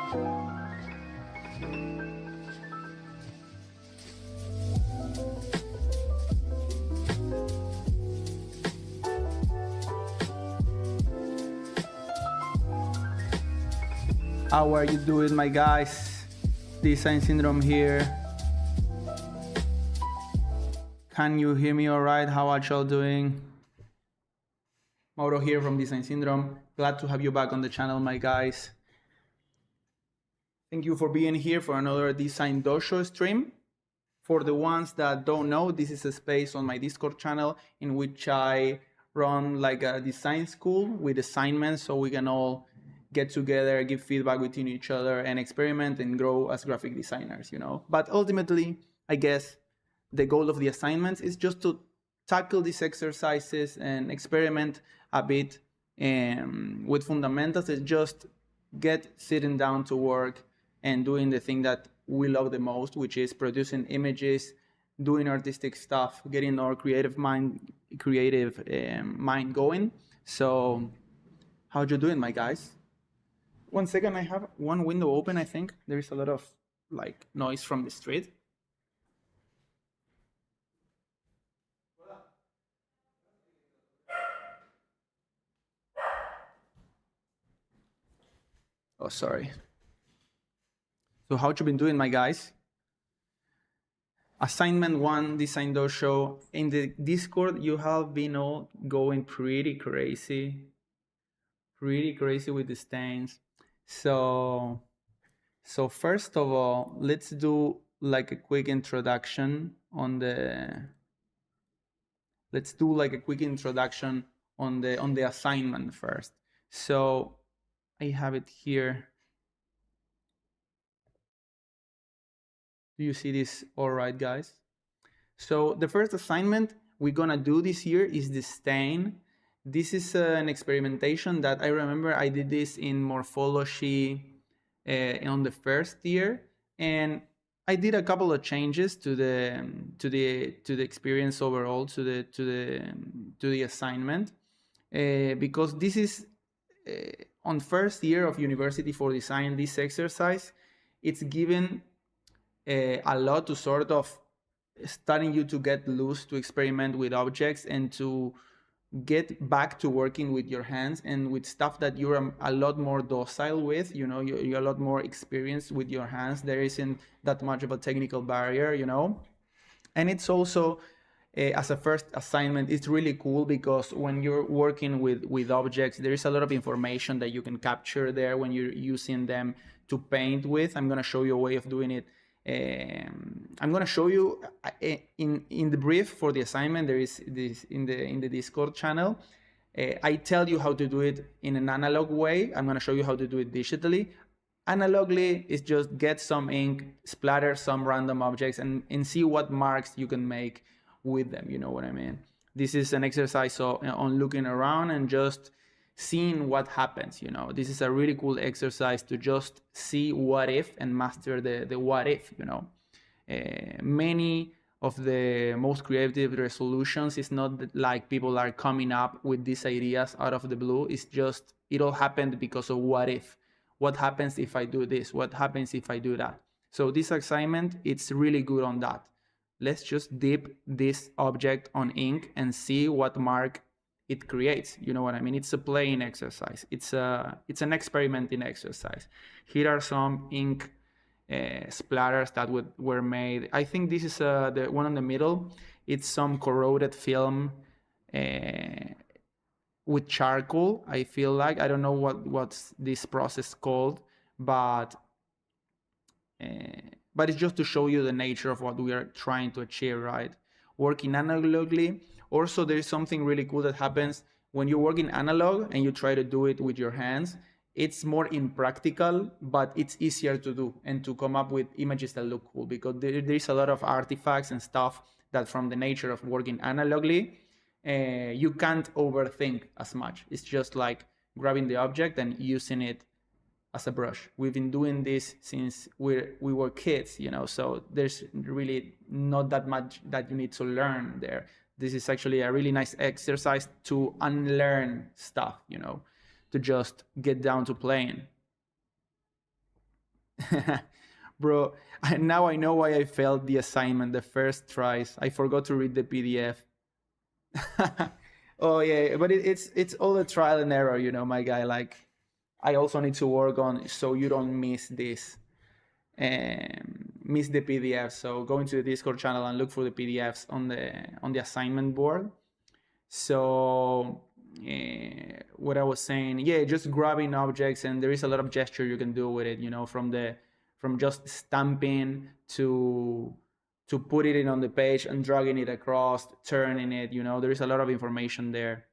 How are you doing, my guys? Design Syndrome here. Can you hear me all right? How are y'all doing? Mauro here from Design Syndrome. Glad to have you back on the channel, my guys. Thank you for being here for another Design Dojo stream. For the ones that don't know, this is a space on my Discord channel in which I run like a design school with assignments so we can all get together, give feedback between each other, and experiment and grow as graphic designers, you know. But ultimately, I guess the goal of the assignments is just to tackle these exercises and experiment a bit with fundamentals. It's just sitting down to work and doing the thing that we love the most, which is producing images, doing artistic stuff, getting our creative mind going. So, how you doing, my guys? 1 second, I have one window open. I think there is a lot of like noise from the street. Oh, sorry. So how you been doing, my guys? Assignment 1, Design Dojo. In the Discord, you have been all going pretty crazy with the stains. So first of all, let's do like a quick introduction on the. Let's do like a quick introduction on the assignment first. So I have it here. Do you see this all right, guys? So the first assignment we're gonna do this year is the stain. This is an experimentation that I remember I did this in Morphology on the first year, and I did a couple of changes to the experience overall, to the assignment, because this is on first year of University for Design. This exercise, it's given a lot to sort of starting you to get loose, to experiment with objects, and to get back to working with your hands and with stuff that you're a lot more docile with. You know, you're a lot more experienced with your hands. There isn't that much of a technical barrier, you know. And it's also, as a first assignment, it's really cool because when you're working with objects, there is a lot of information that you can capture there when you're using them to paint with. I'm going to show you a way of doing it. I'm going to show you in the brief for the assignment. There is this in the Discord channel. I tell you how to do it in an analog way. I'm going to show you how to do it digitally. Analogly is just get some ink, splatter some random objects, and see what marks you can make with them. You know what I mean? This is an exercise on looking around and just seeing what happens. You know, this is a really cool exercise to just see what if and master the what if. You know, many of the most creative resolutions is not like people are coming up with these ideas out of the blue. It's just it all happened because of what if. What happens if I do this? What happens if I do that? So this assignment, it's really good on that. Let's just dip this object on ink and see what mark it creates. You know what I mean? It's a playing exercise. It's an experimenting exercise. Here are some ink splatters that were made. I think this is the one in the middle. It's some corroded film with charcoal. I feel like I don't know what's this process called, but it's just to show you the nature of what we are trying to achieve, right? Working analogically. Also, there is something really cool that happens when you work in analog and you try to do it with your hands. It's more impractical, but it's easier to do and to come up with images that look cool, because there's a lot of artifacts and stuff that from the nature of working analogically, you can't overthink as much. It's just like grabbing the object and using it as a brush. We've been doing this since we were kids, you know, so there's really not that much that you need to learn there. This is actually a really nice exercise to unlearn stuff, you know, to just get down to playing. Bro, now I know why I failed the assignment the first tries. I forgot to read the PDF. Oh yeah, but it's all a trial and error, you know, my guy. Like, I also need to work on so you don't miss this, miss the PDF. So go into the Discord channel and look for the PDFs on the assignment board. So what I was saying, yeah, just grabbing objects, and there is a lot of gesture you can do with it, you know, from just stamping to put it in on the page and dragging it across, turning it, you know, there is a lot of information there.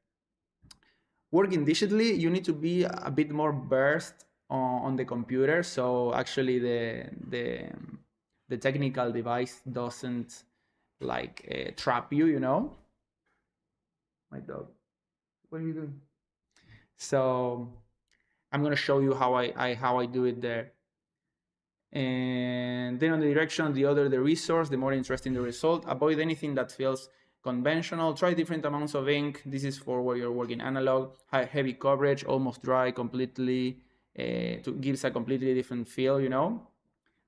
Working digitally, you need to be a bit more versed on the computer. So actually the technical device doesn't like trap you, you know. My dog, what are you doing? So I'm gonna show you how I do it there. And then on the direction, the other the resource, the more interesting the result. Avoid anything that feels conventional. Try different amounts of ink. This is for where you're working analog. High, heavy coverage, almost dry, completely. To gives a completely different feel, you know.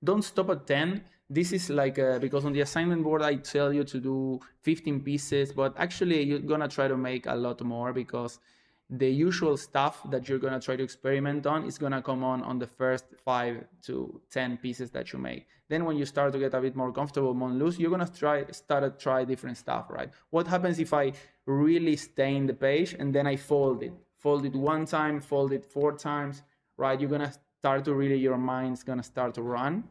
Don't stop at 10. This is like because on the assignment board I tell you to do 15 pieces, but actually you're gonna try to make a lot more, because the usual stuff that you're gonna try to experiment on is gonna come on the first 5 to 10 pieces that you make. Then when you start to get a bit more comfortable, more loose, you're gonna try different stuff, right? What happens if I really stain the page and then I fold it? Fold it 1 time, fold it 4 times, right? You're gonna start to really, your mind's gonna start to run.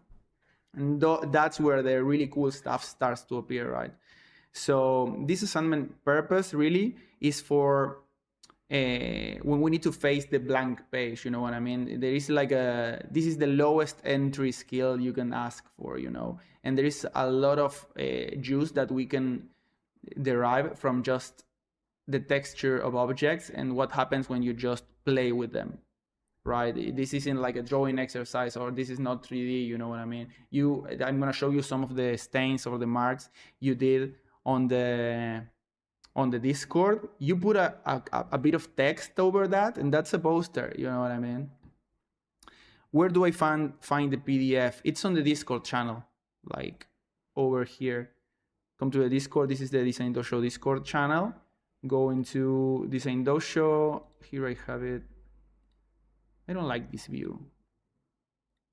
And that's where the really cool stuff starts to appear, right? So this assignment purpose really is for when we need to face the blank page, you know what I mean? There is like this is the lowest entry skill you can ask for, you know, and there is a lot of juice that we can derive from just the texture of objects and what happens when you just play with them, right? This isn't like a drawing exercise, or this is not 3D, you know what I mean? I'm gonna show you some of the stains or the marks you did on the Discord. You put a bit of text over that, and that's a poster, you know what I mean? Where do I find the PDF? It's on the Discord channel, like over here. Come to the Discord. This is the Design Dojo Discord channel. Go into Design Dojo. Here I have it. I don't like this view,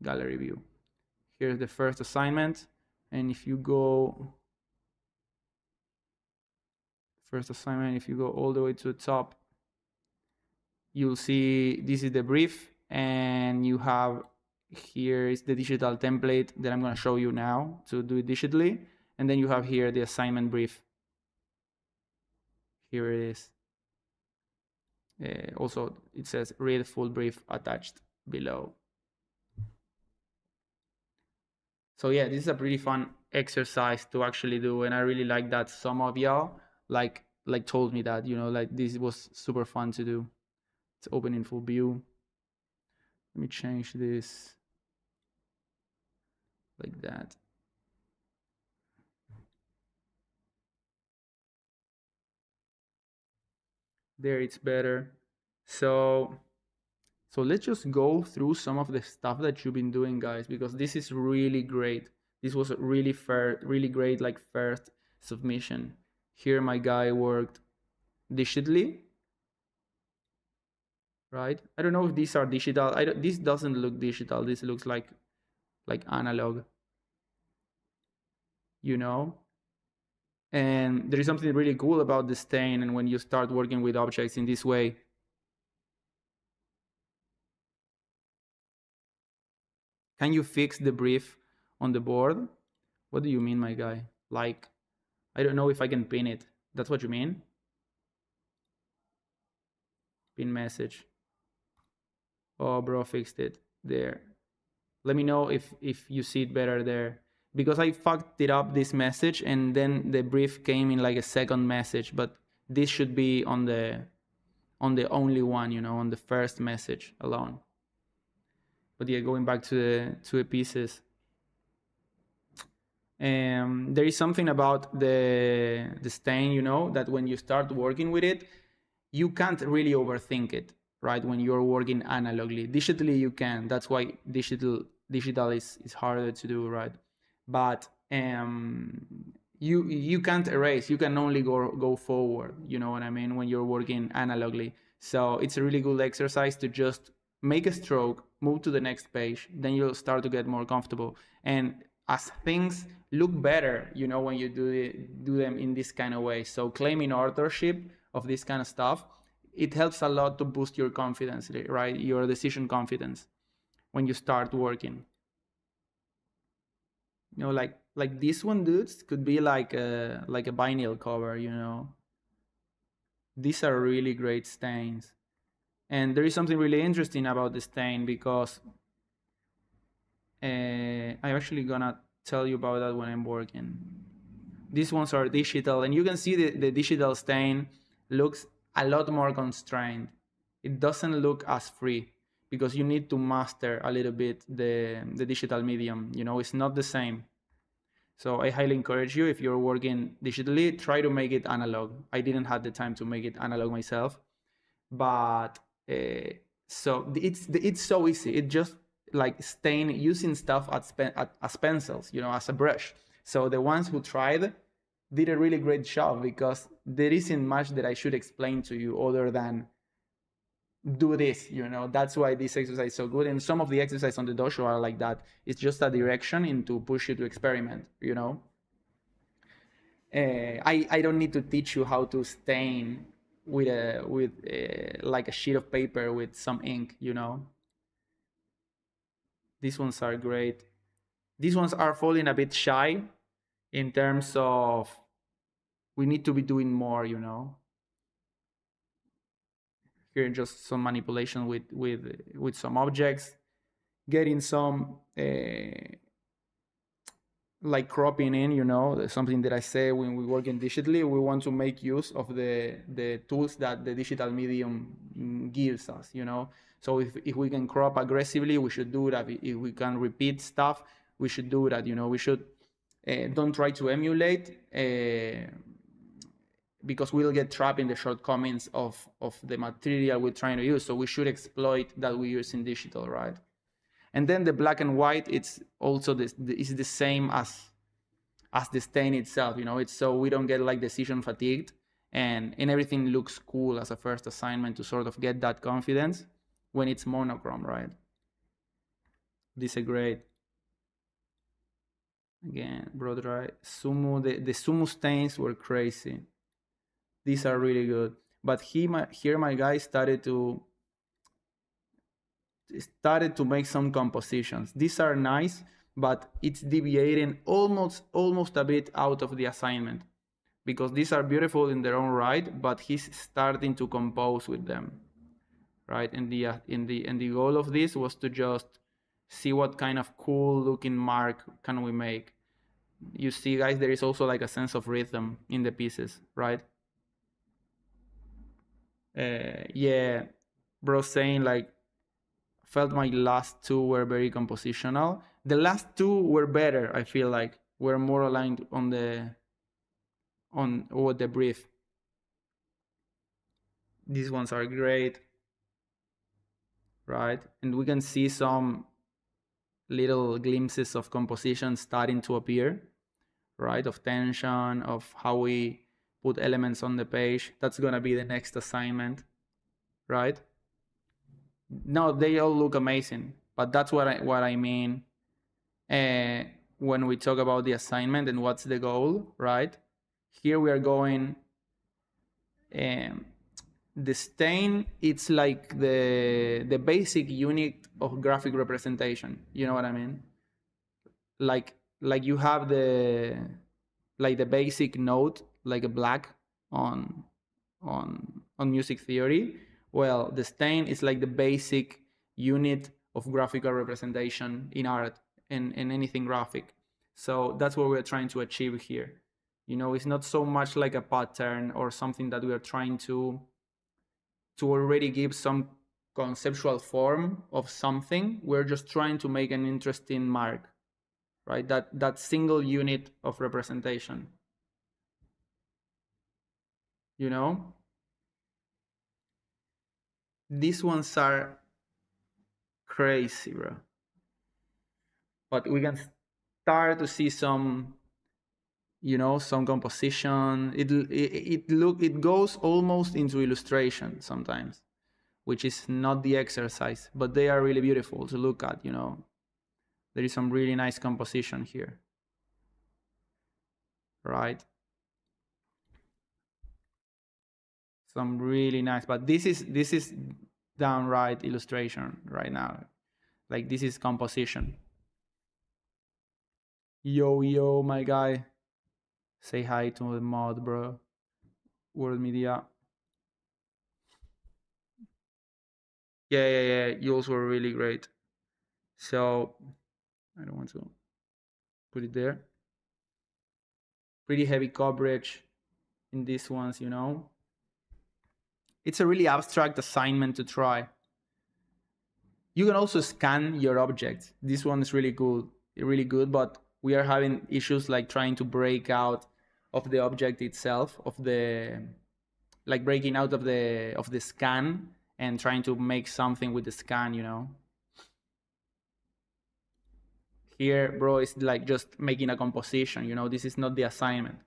gallery view. Here's the first assignment, and if you go first assignment, if you go all the way to the top, you'll see this is the brief, and you have here is the digital template that I'm going to show you now to do it digitally, and then you have here the assignment brief. Here it is. Also, it says read full brief attached below. So yeah, this is a pretty fun exercise to actually do, and I really like that some of y'all like told me that, you know, like this was super fun to do. It's open in full view. Let me change this like that. There it's better. So let's just go through some of the stuff that you've been doing, guys, because this is really great. This was really great, like first submission. Here my guy worked digitally, right? I don't know if these are digital. This doesn't look digital. This looks like analog, you know? And there is something really cool about the stain, and when you start working with objects in this way, can you fix the brief on the board? What do you mean, my guy? Like, I don't know if I can pin it. That's what you mean? Pin message. Oh, bro, fixed it. There. Let me know if you see it better there. Because I fucked it up, this message, and then the brief came in like a second message, but this should be on the only one, you know, on the first message alone. But yeah, going back to the pieces. There is something about the stain, you know, that when you start working with it, you can't really overthink it, right? When you're working analogly. Digitally, you can. That's why digital is harder to do, right? But you can't erase, you can only go forward, you know what I mean, when you're working analogically. So it's a really good exercise to just make a stroke, move to the next page, then you'll start to get more comfortable. And as things look better, you know, when you do them in this kind of way. So claiming authorship of this kind of stuff, it helps a lot to boost your confidence, right? Your decision confidence when you start working. You know, like this one, dudes, could be like a vinyl cover, you know. These are really great stains. And there is something really interesting about the stain, because I'm actually gonna tell you about that when I'm working. These ones are digital, and you can see the digital stain looks a lot more constrained. It doesn't look as free because you need to master a little bit the digital medium. You know, it's not the same. So I highly encourage you, if you're working digitally, try to make it analog. I didn't have the time to make it analog myself, but so it's so easy. It just like stain using stuff as pencils, you know, as a brush. So the ones who tried did a really great job, because there isn't much that I should explain to you other than do this, you know. That's why this exercise is so good. And some of the exercises on the dojo are like that. It's just a direction into push you to experiment, you know. I don't need to teach you how to stain with like a sheet of paper with some ink, you know. These ones are great. These ones are falling a bit shy in terms of we need to be doing more, you know. Here just some manipulation with some objects, getting some like cropping in, you know, something that I say when we work in digitally, we want to make use of the tools that the digital medium gives us, you know. So if we can crop aggressively, we should do that. If we can repeat stuff, we should do that, you know. We should don't try to emulate, because we'll get trapped in the shortcomings of the material we're trying to use. So we should exploit that we use in digital, right? And then the black and white, it's also is the same as the stain itself, you know. It's so we don't get like decision fatigued, and everything looks cool as a first assignment to sort of get that confidence when it's monochrome, right? This is great. Again, broad dry sumo. The sumo stains were crazy. These are really good. But here my guy started to make some compositions. These are nice, but it's deviating almost a bit out of the assignment, because these are beautiful in their own right, but he's starting to compose with them, right? And the goal of this was to just see what kind of cool looking mark can we make. You see, guys, there is also like a sense of rhythm in the pieces, right? Yeah, bro, saying like felt my last two were very compositional. The last two were better. I feel like we're more aligned on what the brief. These ones are great, right? And we can see some little glimpses of composition starting to appear, right? Of tension, of how we put elements on the page. That's gonna be the next assignment, right? No, they all look amazing, but that's what I mean uh, when we talk about the assignment and what's the goal, right? Here we are going. Um, the stain, it's like the basic unit of graphic representation. You know what I mean? Like you have the basic note, like a black on on music theory. Well, the stain is like the basic unit of graphical representation in art and anything graphic. So that's what we're trying to achieve here. You know, it's not so much like a pattern or something that we are trying to already give some conceptual form of something. We're just trying to make an interesting mark, right? That single unit of representation, you know. These ones are crazy, bro. but we can start to see some, some composition. It goes almost into illustration sometimes, which is not the exercise, but they are really beautiful to look at. There is some really nice composition here, right? Some really nice, but this is downright illustration right now. Like, this is composition. Yo, yo, my guy. Say hi to the mod, bro. World Media. Yeah, yeah, yeah. Yours were really great. So I don't want to put it there. Pretty heavy coverage in these ones. It's a really abstract assignment to try. You can also scan your objects. This one is really good, but we are having issues like trying to break out of the object itself, like breaking out of the scan and trying to make something with the scan. Here, bro, is like just making a composition. This is not the assignment,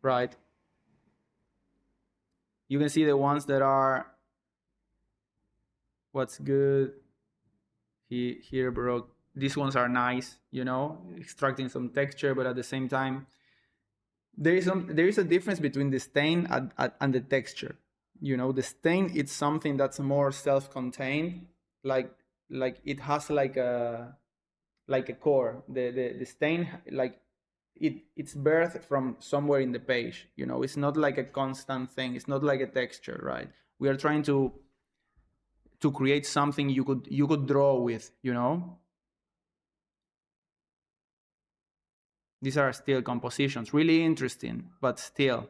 right? You can see the ones that are what's good here, bro. These ones are nice, extracting some texture, but at the same time, there is a difference between the stain and the texture. The stain, it's something that's more self-contained, like it has like a core. The stain, like it's birthed from somewhere in the page. It's not like a constant thing. It's not like a texture, right? We are trying to create something you could draw with. These are still compositions, really interesting, but still.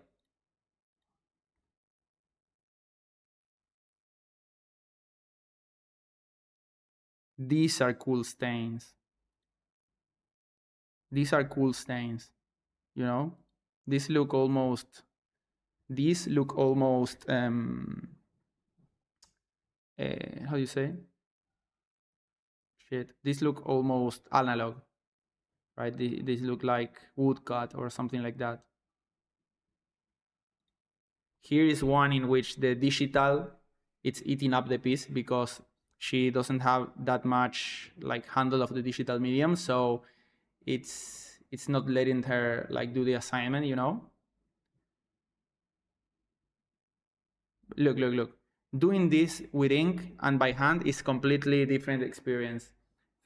These are cool stains. These are cool stains, you know? These look almost these look almost how do you say? Shit. These look almost analog, right? These look like woodcut or something like that. Here is one in which the digital it's eating up the piece because she doesn't have that much like handle of the digital medium, so it's not letting her like do the assignment. Look. Doing this with ink and by hand is completely different experience.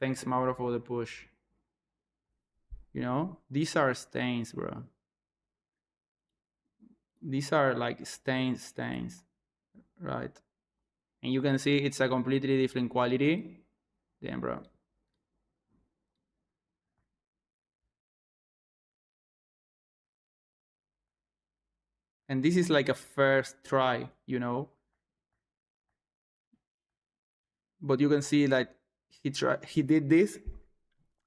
Thanks, Mauro, for the push. These are stains, bro. These are like stains, right? And you can see it's a completely different quality. Damn, bro. And this is like a first try. But you can see like he did this,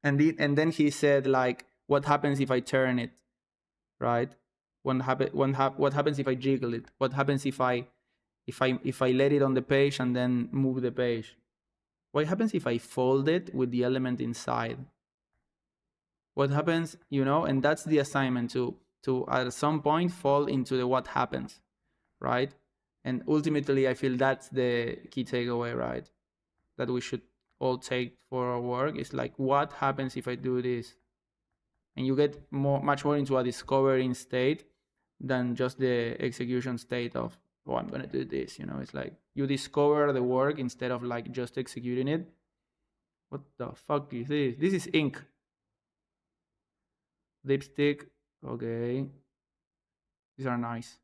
and then he said like, what happens if I turn it, right? What happens if I jiggle it? What happens if I let it on the page and then move the page? What happens if I fold it with the element inside? What happens, and that's the assignment to at some point fall into the what happens, right? And ultimately I feel that's the key takeaway, right? That we should all take for our work is like, what happens if I do this? And you get much more into a discovering state than just the execution state of, oh, I'm gonna do this. It's like you discover the work instead of like just executing it. What the fuck is this? This is ink. Lipstick. Okay. These are nice.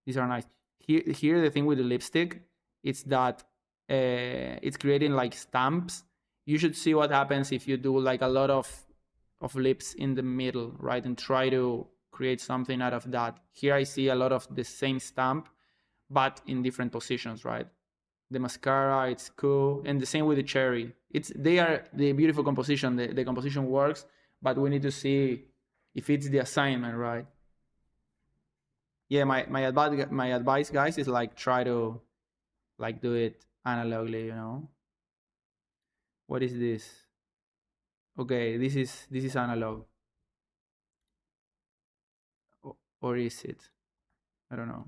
These are nice. Here the thing with the lipstick, it's that it's creating like stamps. You should see what happens if you do like a lot of lips in the middle, right? And try to create something out of that. Here I see a lot of the same stamp, but in different positions, right? The mascara, it's cool. And the same with the cherry. They are the beautiful composition. The composition works, but we need to see if it's the assignment, right? Yeah, my advice, guys, is like try to like do it analogically. What is this? Okay, this is analog. Or is it? I don't know.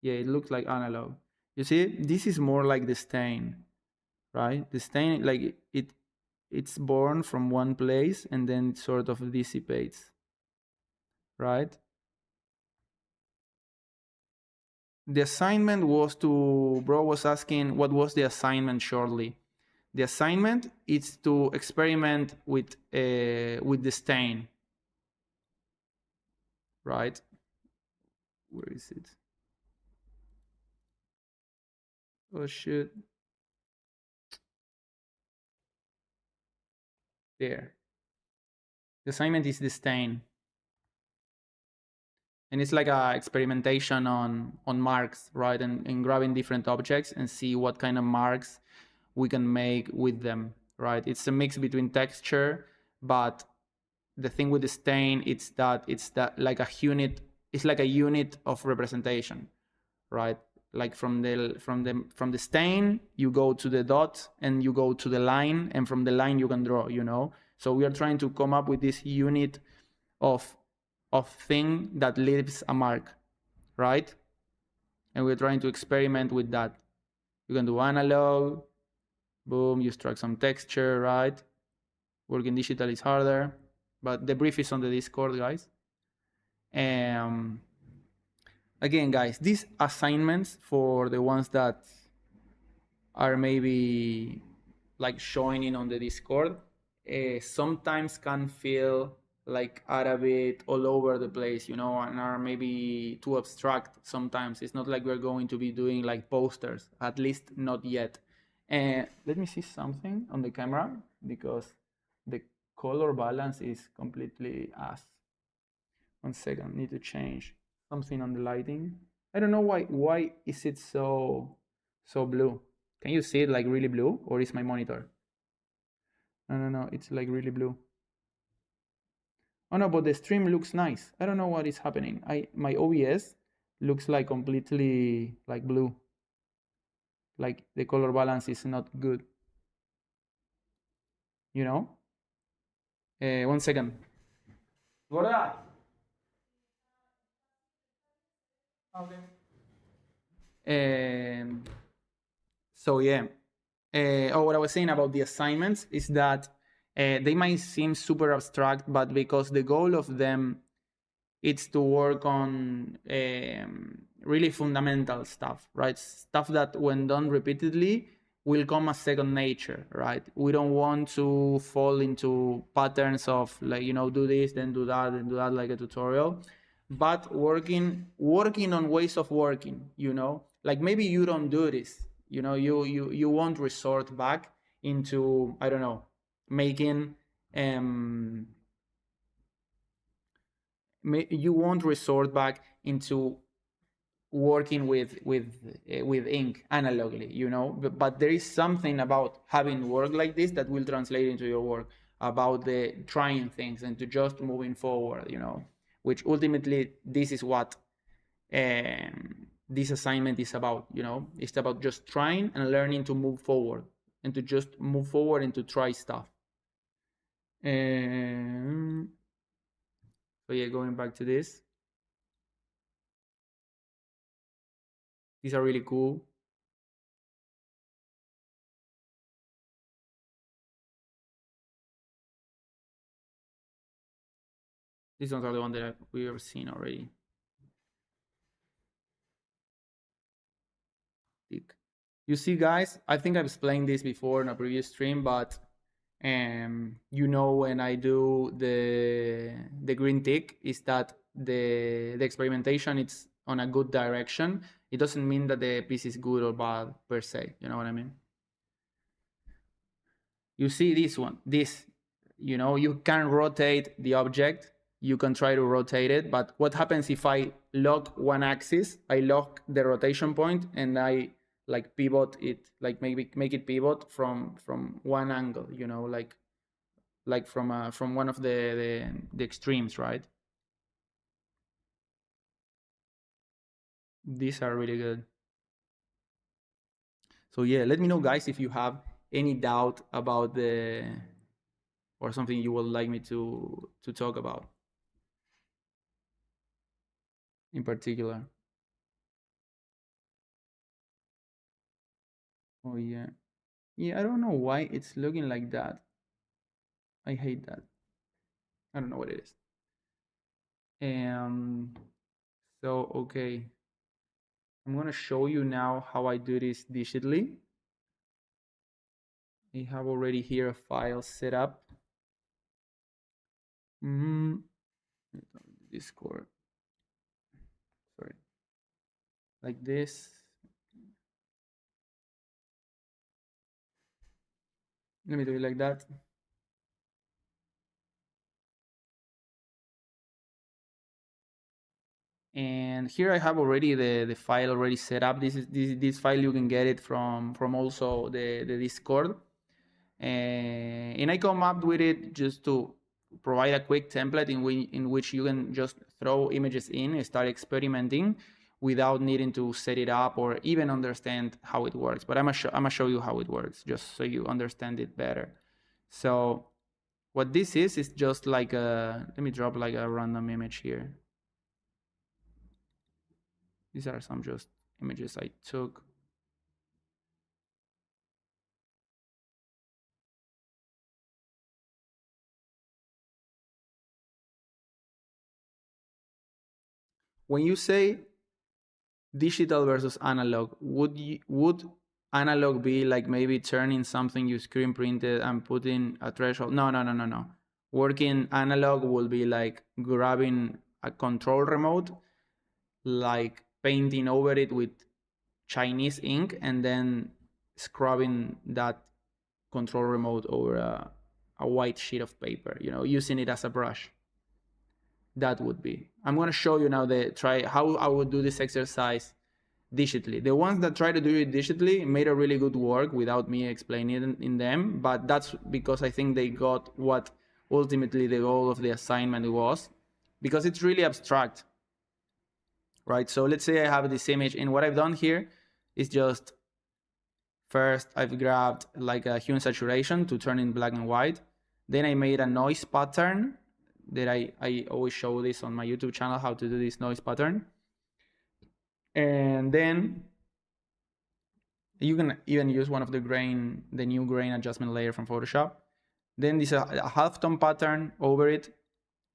Yeah, it looks like analog. You see, this is more like the stain, right? The stain, like it's born from one place and then it sort of dissipates, right? The assignment was to, bro was asking what was the assignment shortly. The assignment is to experiment with the stain, right? Where is it? Oh shit! There. The assignment is the stain, and it's like a experimentation on marks, right? And grabbing different objects and see what kind of marks we can make with them, right? It's a mix between texture, but the thing with the stain, it's that like a unit. It's like a unit of representation, right? Like from the stain, you go to the dot and you go to the line, and from the line you can draw. So we are trying to come up with this unit of thing that leaves a mark, right? And we're trying to experiment with that. You can do analog, boom, you extract some texture, right? Working digital is harder, but the brief is on the Discord, guys. Again, guys, these assignments for the ones that are maybe like showing in on the Discord, sometimes can feel like are a bit all over the place, and are maybe too abstract sometimes. It's not like we're going to be doing like posters, at least not yet. Let me see something on the camera because the color balance is completely ass. 1 second, need to change something on the lighting. I don't know why is it so blue. Can you see it like really blue, or is my monitor? No, it's like really blue. Oh no, but the stream looks nice. I don't know what is happening. My OBS looks like completely like blue. Like the color balance is not good. 1 second. Gorda. Okay. So yeah. What I was saying about the assignments is that they might seem super abstract, but because the goal of them it's to work on really fundamental stuff, right? Stuff that when done repeatedly will come as second nature, right? We don't want to fall into patterns of like, do this, then do that, and do that like a tutorial, but working on ways of working, like maybe you don't do this, you won't resort back into, I don't know, making you won't resort back into working with ink analogically, but there is something about having work like this that will translate into your work, about the trying things and to just moving forward, which ultimately this is what this assignment is about. It's about just trying and learning to move forward, and to just move forward and to try stuff. So yeah, going back to this, these are really cool. These ones are the ones that we have seen already. You see, guys, I think I've explained this before in a previous stream, but when I do the green tick, is that the experimentation it's on a good direction. It doesn't mean that the piece is good or bad per se. You know what I mean? You see this one, you can rotate the object, you can try to rotate it, but what happens if I lock one axis, I lock the rotation point, and I like pivot it, like maybe make it pivot from one angle, like from one of the extremes, right? These are really good. So yeah, let me know, guys, if you have any doubt about or something you would like me to talk about in particular. Oh yeah. Yeah, I don't know why it's looking like that. I hate that. I don't know what it is. Um so okay. I'm gonna show you now how I do this digitally. I have already here a file set up. Mm, Discord. Sorry. Like this. Let me do it like that. And here I have already the file already set up. This file, you can get it from also the Discord. And I come up with it just to provide a quick template in which you can just throw images in and start experimenting without needing to set it up or even understand how it works. But I'm gonna show you how it works just so you understand it better. So what this is just like a, let me drop like a random image here. These are some just images I took. When you say digital versus analog, would analog be like maybe turning something you screen printed and putting a threshold? No, no, no, no, no. Working analog will be like grabbing a control remote, like painting over it with Chinese ink, and then scrubbing that control remote over a white sheet of paper, using it as a brush. That would be. I'm going to show you now the try how I would do this exercise digitally. The ones that try to do it digitally made a really good work without me explaining it in them, but that's because I think they got what ultimately the goal of the assignment was, because it's really abstract, right? So let's say I have this image, and what I've done here is just first I've grabbed like a hue and saturation to turn in black and white. Then I made a noise pattern that I always show this on my YouTube channel, how to do this noise pattern. And then you can even use one of the new grain adjustment layer from Photoshop. Then this a halftone pattern over it.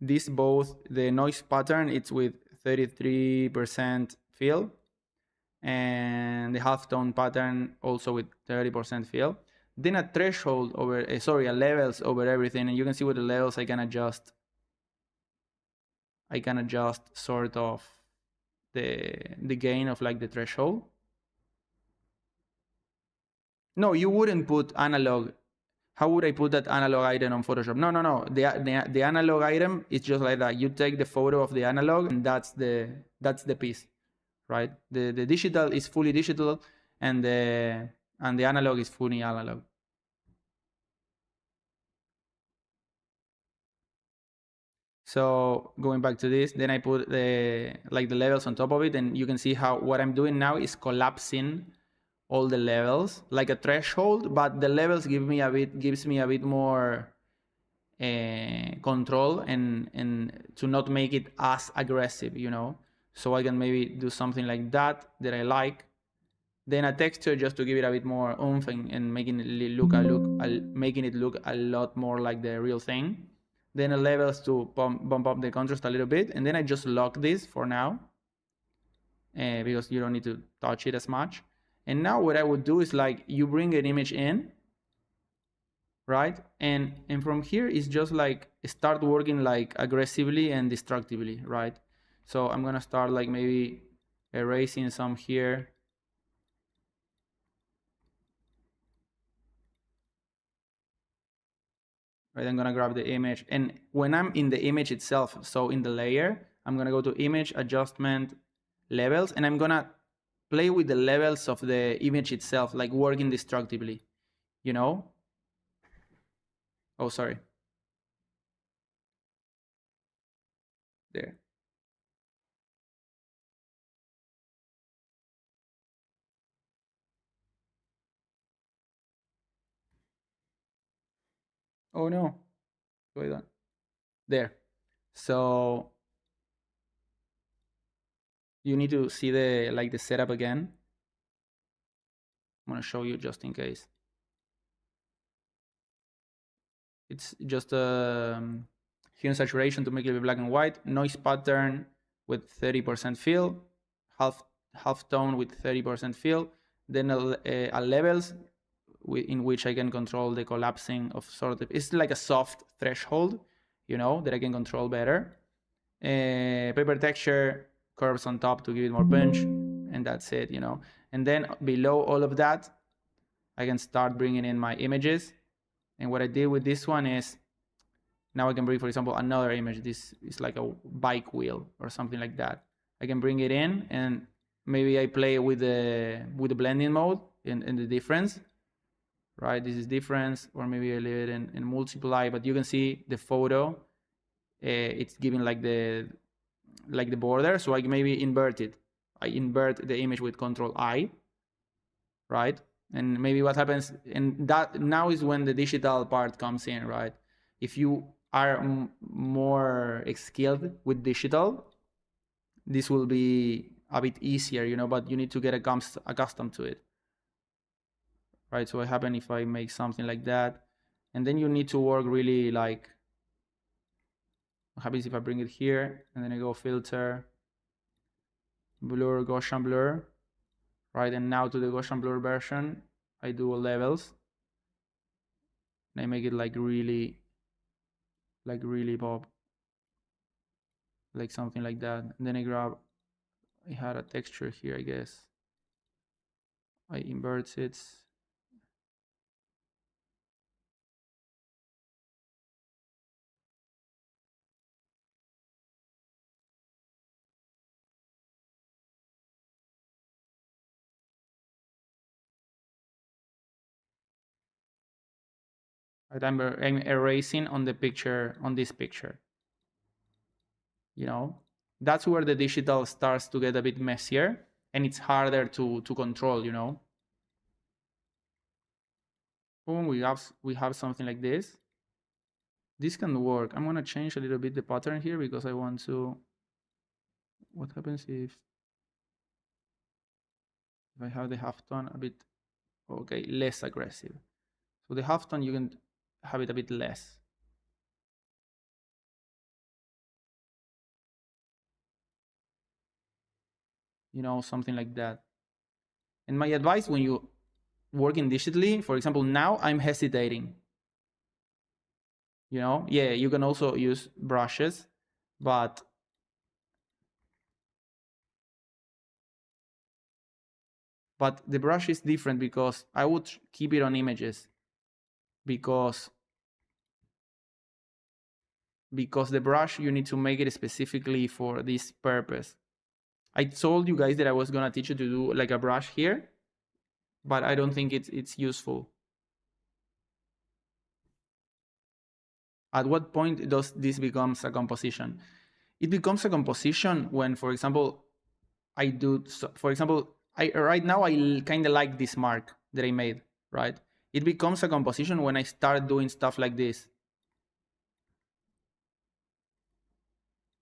This both the noise pattern, it's with 33% fill, and the halftone pattern also with 30% fill. Then a threshold over, a levels over everything, and you can see with the levels I can adjust. Sort of the gain of like the threshold. No, you wouldn't put analog. How would I put that analog item on Photoshop? No, no, no. The analog item is just like that. You take the photo of the analog, and that's the piece, right? The digital is fully digital, and the analog is fully analog. So going back to this, then I put the levels on top of it, and you can see how what I'm doing now is collapsing all the levels like a threshold, but the levels gives me a bit more control and to not make it as aggressive, so I can maybe do something like that I like. Then a texture just to give it a bit more oomph and making it look a lot more like the real thing. Then a levels to bump up the contrast a little bit, and then I just lock this for now, because you don't need to touch it as much. And now what I would do is like you bring an image in, right? And from here is just like start working like aggressively and destructively, right? So I'm gonna start like maybe erasing some here. Right, I'm gonna grab the image, and when I'm in the image itself, so in the layer, I'm gonna go to image adjustment levels, and I'm gonna play with the levels of the image itself, like working destructively, you know? Oh, sorry. There. Oh no. Wait on. There. So you need to see the setup again. I'm gonna show you just in case. It's just hue and saturation to make it black and white, noise pattern with 30% fill, half tone with 30% fill, then a levels in which I can control the collapsing of sort of, it's like a soft threshold, that I can control better. Paper texture, curves on top to give it more punch, and that's it, And then below all of that, I can start bringing in my images. And what I did with this one is, now I can bring, for example, another image. This is like a bike wheel or something like that. I can bring it in, and maybe I play with the blending mode and the difference, right? This is difference, or maybe I leave it in multiply, but you can see the photo. It's giving like the border, so I can maybe invert it. I invert the image with Control I, right? And maybe what happens, and that now is when the digital part comes in, right? If you are more skilled with digital, this will be a bit easier, but you need to get accustomed to it, right? So what happens if I make something like that, and then you need to work really like, what happens if I bring it here, and then I go filter, blur, Gaussian blur, right? And now to the Gaussian blur version, I do levels, and I make it like really pop, like something like that. And then I had a texture here, I guess. I invert it. Right, I'm erasing on the picture, on this picture. That's where the digital starts to get a bit messier, and it's harder to control. Boom, we have something like this. This can work. I'm gonna change a little bit the pattern here because I want to. What happens if I have the halftone a bit, okay, less aggressive? So the halftone you can have it a bit less. Something like that. And my advice when you working digitally, for example, now I'm hesitating. Yeah, you can also use brushes, but the brush is different because I would keep it on images because the brush you need to make it specifically for this purpose. I told you guys that I was gonna teach you to do like a brush here, but I don't think it's useful. At what point does this becomes a composition? It becomes a composition when, for example, I do, for example, right now I kind of like this mark that I made, right? It becomes a composition when I start doing stuff like this,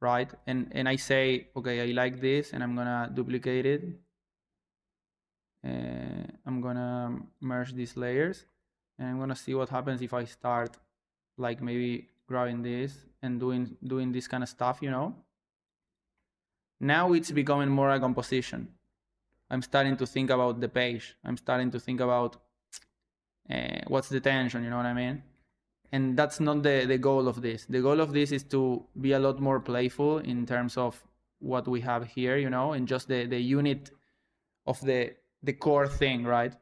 right? And I say, okay, I like this, and I'm gonna duplicate it. I'm gonna merge these layers, and I'm gonna see what happens if I start, like maybe grabbing this and doing this kind of stuff. Now it's becoming more a composition. I'm starting to think about the page. I'm starting to think about what's the tension, you know what I mean? And that's not the goal of this. The goal of this is to be a lot more playful in terms of what we have here, and just the unit of the core thing, right?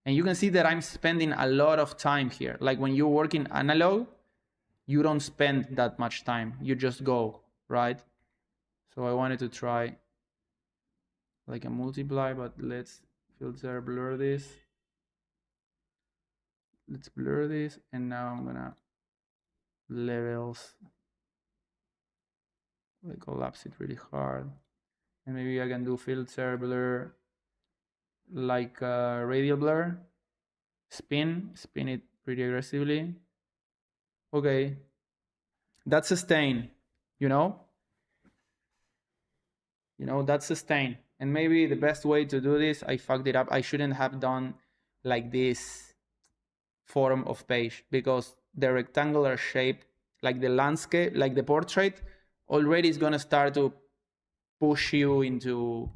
And you can see that I'm spending a lot of time here. Like when you're working analog, you don't spend that much time. You just go, right? So I wanted to try like a multiply, but let's filter, blur this. Let's blur this, and now I'm gonna levels, like collapse it really hard, and maybe I can do filter, blur, like radial blur, spin it pretty aggressively, Okay, that's a stain, you know? That's a stain. And maybe the best way to do this, I fucked it up. I shouldn't have done like this form of page, because the rectangular shape, like the landscape, like the portrait, already is going to start to push you into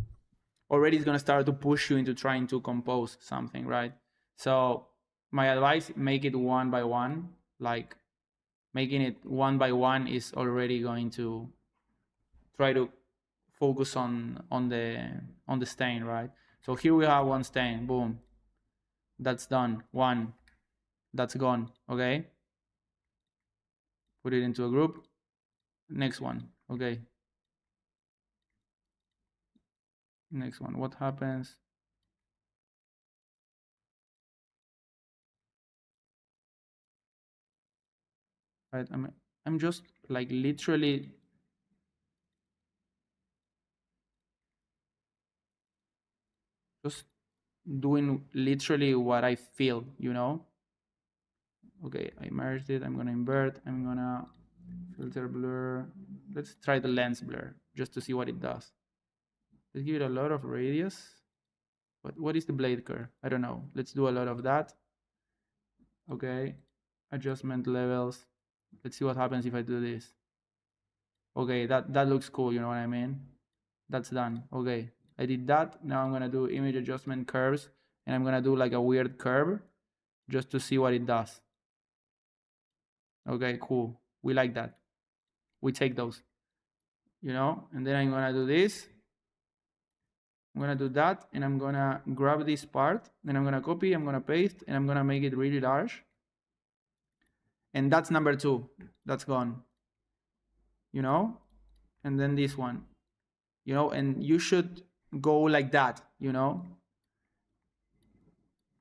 trying to compose something, right? So my advice, make it one by one. Like making it one by one is already going to try to focus on the stain, right? So here we have one stain, boom, that's done. One, that's gone. Okay, put it into a group. Next one. Okay, next one. What happens? Right, I'm just like literally just doing literally what I feel, Okay, I merged it. I'm gonna invert. I'm gonna filter blur. Let's try the lens blur just to see what it does. Let's give it a lot of radius. But what is the blade curve? I don't know. Let's do a lot of that. Okay, adjustment levels. Let's see what happens if I do this. Okay, that looks cool, you know what I mean? That's done. Okay, I did that. Now I'm gonna do image adjustment curves, and I'm gonna do like a weird curve just to see what it does. Okay, cool. We like that. We take those, and then I'm gonna do this. I'm gonna do that, and I'm gonna grab this part, then I'm gonna copy, I'm gonna paste, and I'm gonna make it really large. And that's number 2. That's gone. And then this one, and you should go like that,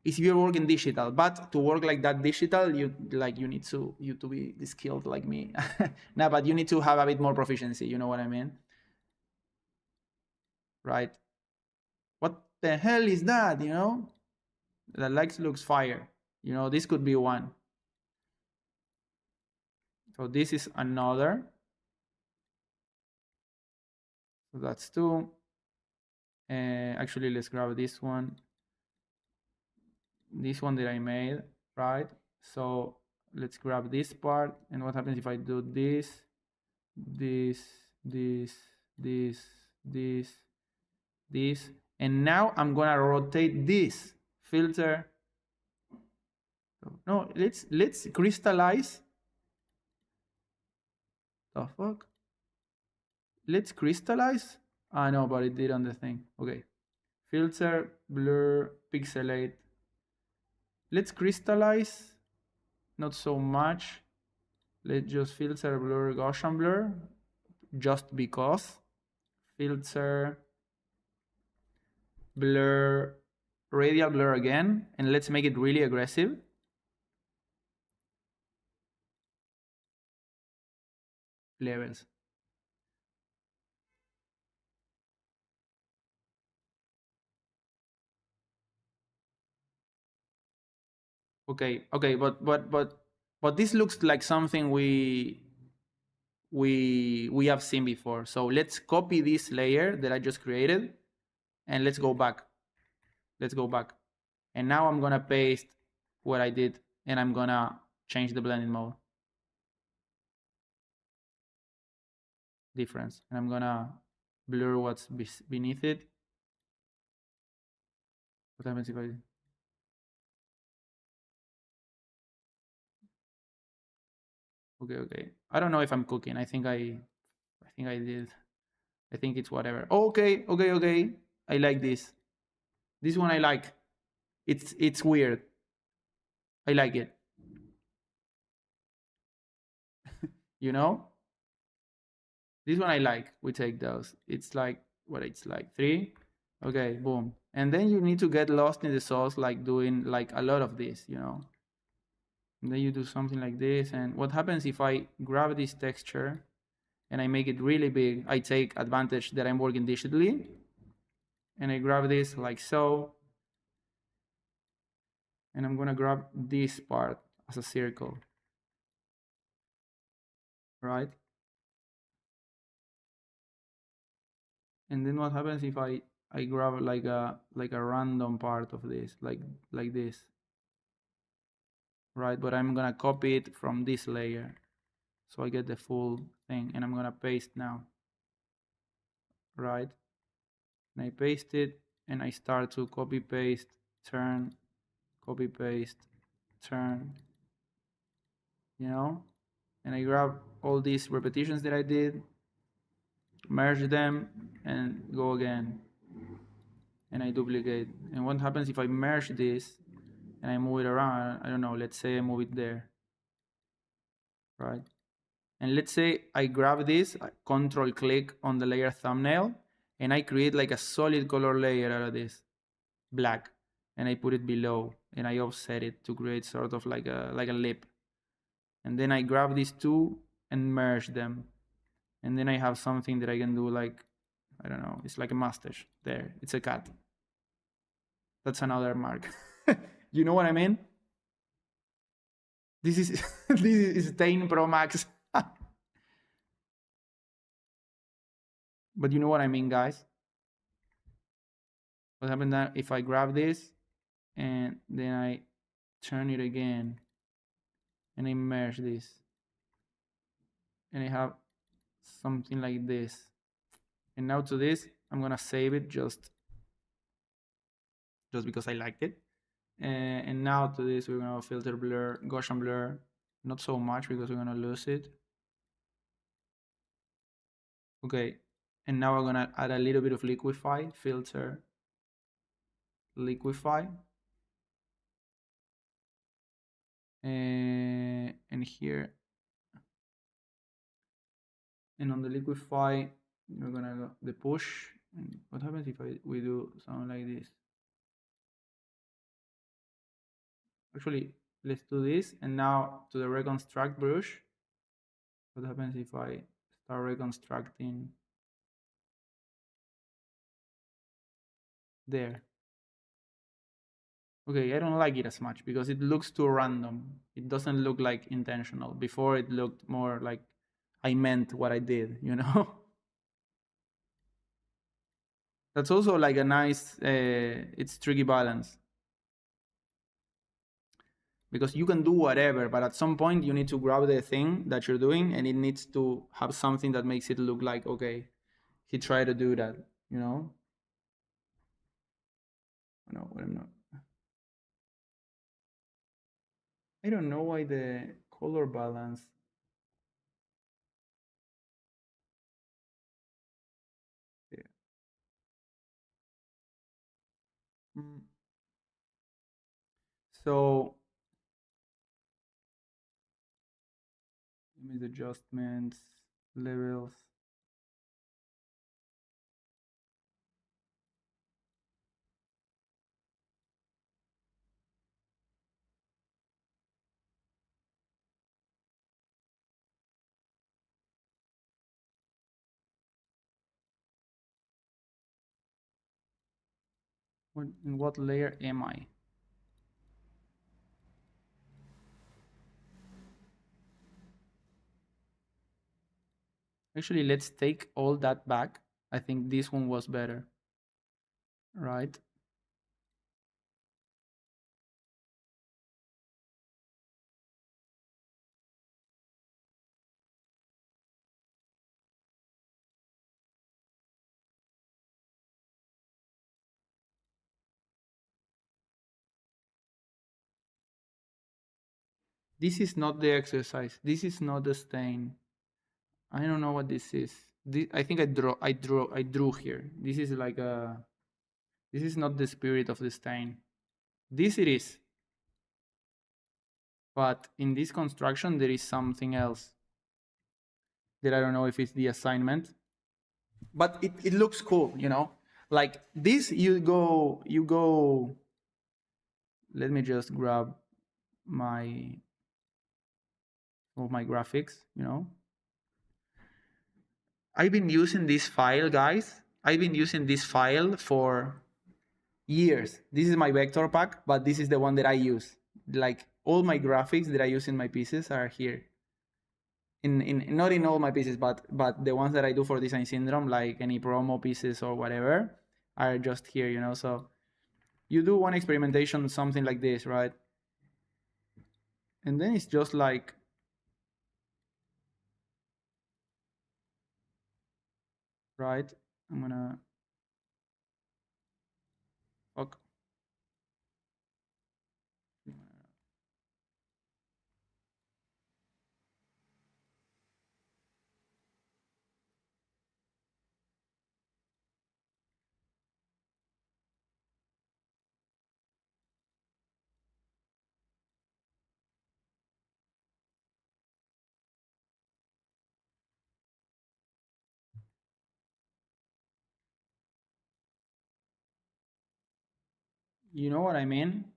if you're working digital. But to work like that digital, you need to be skilled like me. No, but you need to have a bit more proficiency, you know what I mean? Right? What the hell is that? The likes looks fire. This could be one. So this is another. So that's 2. Actually, let's grab this one that I made, right? So let's grab this part, and what happens if I do this, this, this, this, this, and now I'm gonna rotate this filter. No, let's crystallize. The fuck? Let's crystallize. No, but it did on the thing. Okay, filter, blur, pixelate. Let's crystallize. Not so much. Let's just filter, blur, Gaussian blur, just because. Filter, blur, radial blur again, and let's make it really aggressive. Levels. Okay, but this looks like something we have seen before. So let's copy this layer that I just created, and let's go back. And now I'm gonna paste what I did, and I'm gonna change the blending mode difference, and I'm gonna blur what's beneath it. What happens if I... Okay. I don't know if I'm cooking. I think I did. I think it's whatever. Okay. I like this. This one I like. It's weird. I like it. You know? This one I like. We take those. It's like what it's like 3. Okay, boom. And then you need to get lost in the sauce, like doing like a lot of this, And then you do something like this. And what happens if I grab this texture and I make it really big? I take advantage that I'm working digitally, and I grab this like so, and I'm gonna grab this part as a circle. right? And then what happens if I grab like a random part of this, like this, right? But I'm gonna copy it from this layer, so I get the full thing, and I'm gonna paste now, right? And I paste it, and I start to copy paste, turn, copy paste, turn, you know? And I grab all these repetitions that I did, merge them, and go again. And I duplicate. And what happens if I merge this and I move it around? I don't know, let's say I move it there, right? And let's say I grab this, I control click on the layer thumbnail, and I create like a solid color layer out of this, black, and I put it below, and I offset it to create sort of like a lip. And then I grab these two and merge them. And then I have something that I can do like, I don't know, it's like a mustache. There, it's a cat. That's another mark. You know what I mean? This is this is Stain Pro Max. But you know what I mean, guys? What happens now if I grab this and then I turn it again and I merge this and I have something like this. And now to this, I'm gonna save it just because I liked it. And now to this, we're gonna filter blur, Gaussian blur, not so much because we're gonna lose it. Okay, and now we're gonna add a little bit of liquify, filter, liquify. And here, and on the liquify, we're gonna go the push. And what happens if we do something like this? Actually, let's do this. And now to the reconstruct brush, what happens if I start reconstructing there? Okay, I don't like it as much because it looks too random. It doesn't look like intentional. Before it looked more like I meant what I did, you know? That's also like a nice, it's tricky balance. Because you can do whatever, but at some point you need to grab the thing that you're doing and it needs to have something that makes it look like, okay, he tried to do that, you know? No, I'm not. I don't know why the color balance. Yeah. Mm. So image adjustments, levels. In what layer am I? Actually, let's take all that back. I think this one was better, right? This is not the exercise. This is not the stain. I don't know what this is. I think I drew here. This is like a. This is not the spirit of the stain. This it is. But in this construction, there is something else that I don't know if it's the assignment. But it looks cool, you know? Like this, you go. Let me just grab my graphics, you know? I've been using this file, guys. I've been using this file for years. This is my vector pack, but this is the one that I use. Like all my graphics that I use in my pieces are here. in not in all my pieces, but the ones that I do for Design Syndrome, like any promo pieces or whatever, are just here, you know. So you do one experimentation, something like this, right? And then it's just like, right? I'm gonna, fuck. You know what I mean?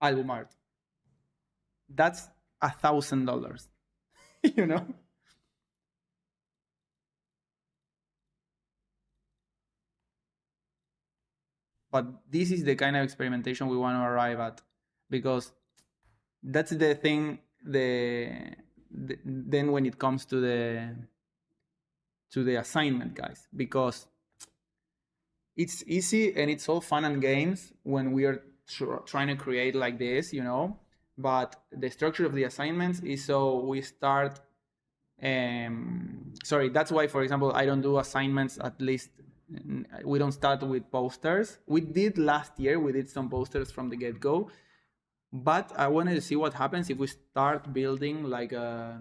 Album art. That's $1,000, you know. But this is the kind of experimentation we want to arrive at, because that's the thing. Then when it comes to the assignment, guys, because it's easy and it's all fun and games when we are trying to create like this, you know. But the structure of the assignments is so we start. Sorry, that's why, for example, I don't do assignments. At least we don't start with posters. We did last year. We did some posters from the get go, but I wanted to see what happens if we start building like a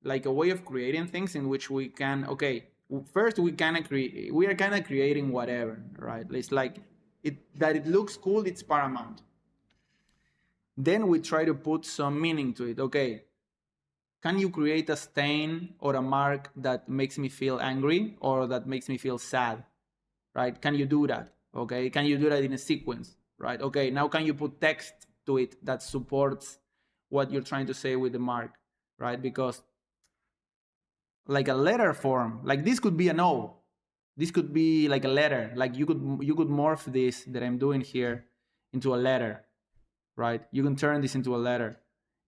way of creating things in which we can, okay, first we kind of create, we are kind of creating whatever, right? It's like it that it looks cool, it's paramount. Then we try to put some meaning to it. Okay, can you create a stain or a mark that makes me feel angry or that makes me feel sad, right? Can you do that? Okay, can you do that in a sequence, right? Okay, now can you put text to it that supports what you're trying to say with the mark, right? Because like a letter form, like this could be an O, this could be like a letter, like you could morph this that I'm doing here into a letter, right? You can turn this into a letter.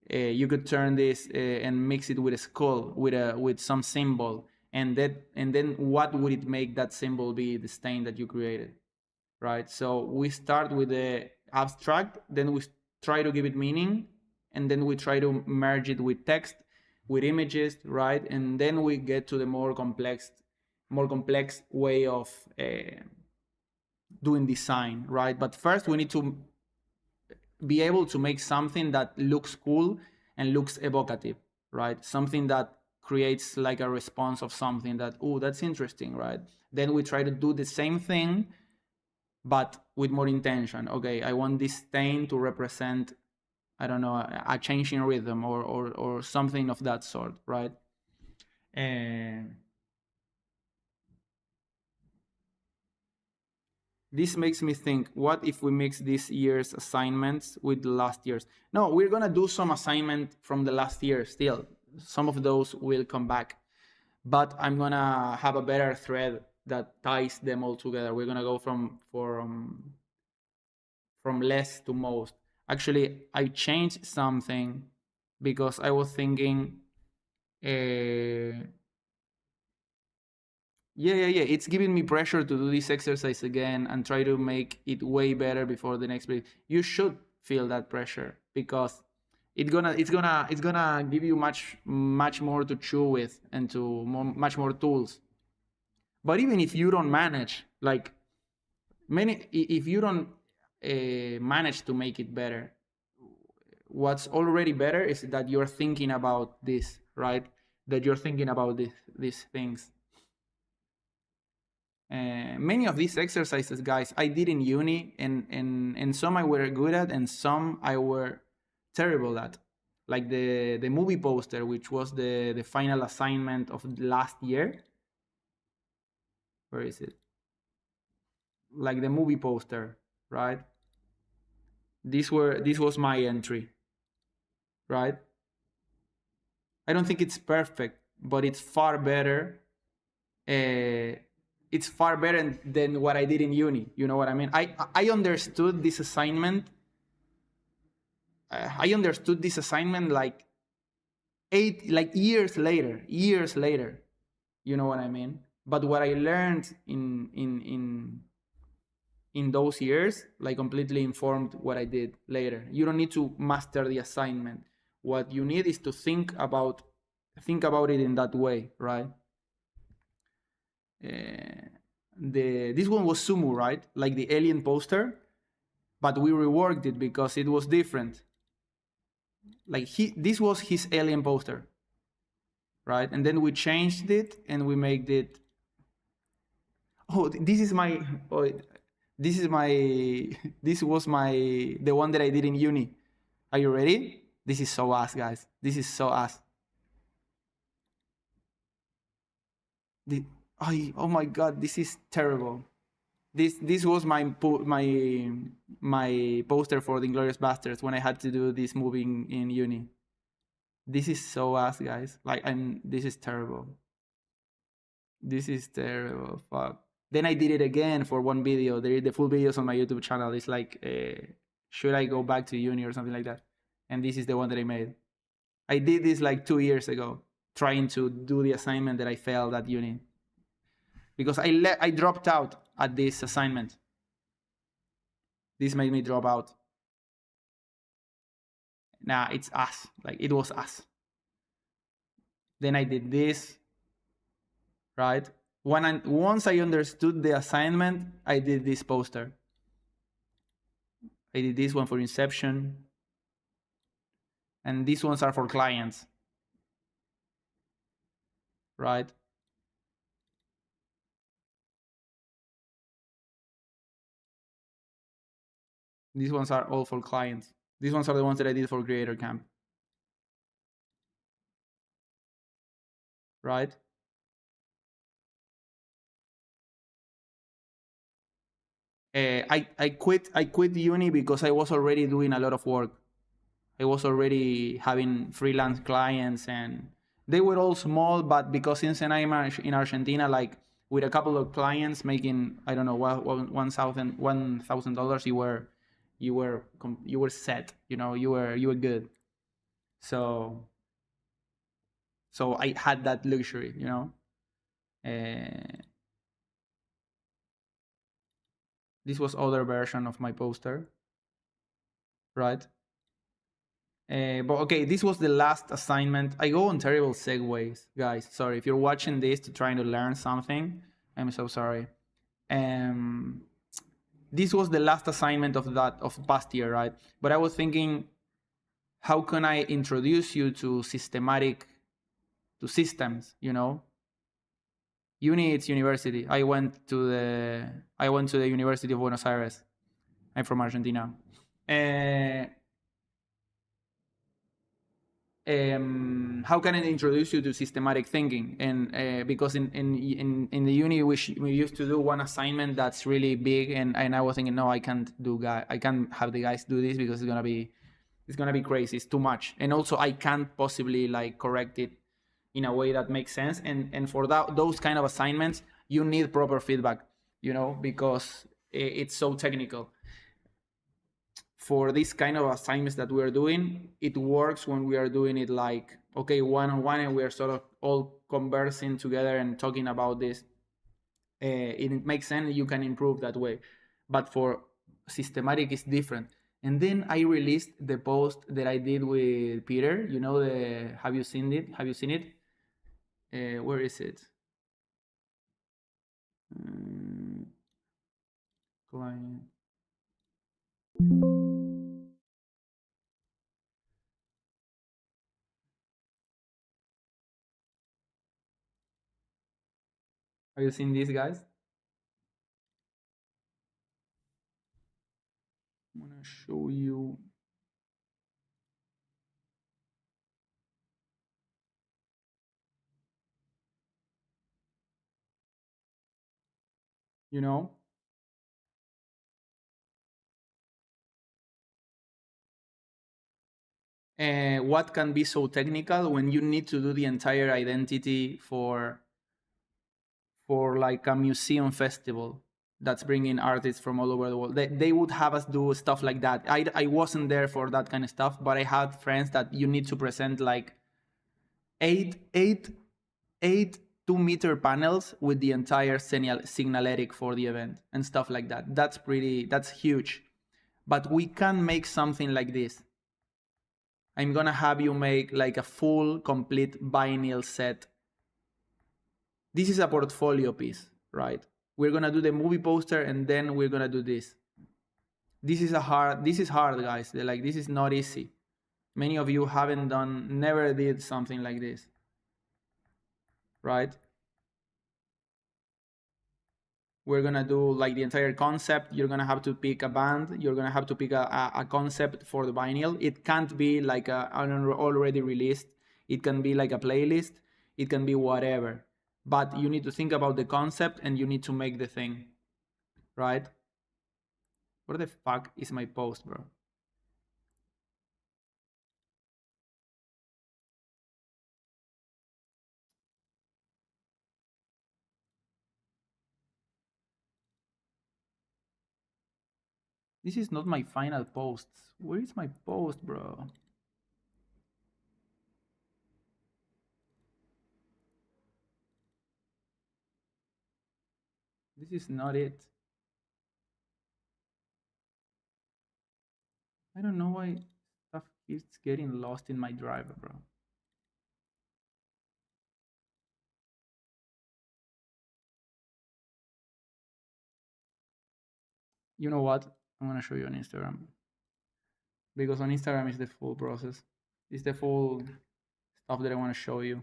You could turn this and mix it with a skull, with some symbol, and then what would it make that symbol be? The stain that you created, right? So we start with the abstract, then we try to give it meaning, and then we try to merge it with text, with images, right? And then we get to the more complex way of doing design, right? But first we need to be able to make something that looks cool and looks evocative, right? Something that creates like a response of something that, oh, that's interesting, right? Then we try to do the same thing but with more intention. Okay, I want this stain to represent, I don't know, a change in rhythm or something of that sort, right? And this makes me think, what if we mix this year's assignments with the last year's? No, we're gonna do some assignment from the last year still. Some of those will come back, but I'm gonna have a better thread that ties them all together. We're gonna go from less to most. Actually, I changed something because I was thinking, uh, yeah. It's giving me pressure to do this exercise again and try to make it way better before the next week. You should feel that pressure because it's gonna give you much more to chew with and to much more tools. But even if you don't manage, like if you don't manage to make it better, what's already better is that you're thinking about this, right? That you're thinking about these things. Many of these exercises, guys, I did in uni, and some I were good at, and some I were terrible at. Like the movie poster, which was the final assignment of last year. Where is it? Like the movie poster, right? This was my entry, right? I don't think it's perfect, but it's far better. it's far better than what I did in uni. You know what I mean? I understood this assignment. I understood this assignment like years later. Years later. You know what I mean? But what I learned in those years like completely informed what I did later. You don't need to master the assignment. What you need is to think about it in that way, right? This one was Sumu, right? Like the alien poster, but we reworked it because it was different. Like this was his alien poster, right? And then we changed it and we made it. Oh, this is my. Oh, this is my. This was my the one that I did in uni. Are you ready? This is so ass, guys. This is so ass. Oh my god, this is terrible. This was my poster for the Inglorious Bastards when I had to do this movie in uni. This is so ass, guys. Like this is terrible. This is terrible. Fuck. Then I did it again for one video. The full videos on my YouTube channel. It's like, should I go back to uni or something like that? And this is the one that I made. I did this like 2 years ago, trying to do the assignment that I failed at uni. Because I dropped out at this assignment. This made me drop out. Nah, it's us. Like it was us. Then I did this, right? Once I understood the assignment, I did this poster. I did this one for Inception. And these ones are for clients, right? These ones are all for clients. These ones are the ones that I did for Creator Camp, right? I quit uni because I was already doing a lot of work. I was already having freelance clients, and they were all small, but because since I'm in Argentina, like with a couple of clients making, I don't know, $1,000, you were set. You know, you were good. So I had that luxury, you know. Uh, this was other version of my poster, right? But okay, this was the last assignment. I go on terrible segues, guys. Sorry if you're watching this to trying to learn something. I'm so sorry. This was the last assignment of past year, right? But I was thinking, how can I introduce you to systems? You know, uni, it's university. I went to the University of Buenos Aires. I'm from Argentina. How can I introduce you to systematic thinking? And because in the uni we used to do one assignment that's really big, and I was thinking, no, I can't have the guys do this because it's gonna be crazy. It's too much, and also I can't possibly like correct it in a way that makes sense. And for those kind of assignments, you need proper feedback, you know, because it's so technical. For this kind of assignments that we are doing, it works when we are doing it like, okay, one-on-one, and we are sort of all conversing together and talking about this. It makes sense. You can improve that way. But for systematic, it's different. And then I released the post that I did with Peter. You know, have you seen it? Have you seen it? Where is it? Client. Have you seen these guys? I'm gonna show you. You know, what can be so technical when you need to do the entire identity for for like a museum festival that's bringing artists from all over the world. They would have us do stuff like that. I wasn't there for that kind of stuff, but I had friends that you need to present like eight 2-meter panels with the entire signalétic for the event and stuff like that. That's huge. But we can make something like this. I'm gonna have you make like a full complete vinyl set. This is a portfolio piece, right? We're gonna do the movie poster and then we're gonna do this. This is hard, guys. Like, this is not easy. Many of you never did something like this, right? We're gonna do like the entire concept. You're gonna have to pick a band. You're gonna have to pick a concept for the vinyl. It can't be like an already released. It can be like a playlist. It can be whatever. But you need to think about the concept and you need to make the thing, right? Where the fuck is my post, bro? This is not my final posts. Where is my post, bro? This is not it. I don't know why stuff keeps getting lost in my drive, bro. You know what? I'm gonna show you on Instagram, because on Instagram is the full process. It's the full stuff that I want to show you.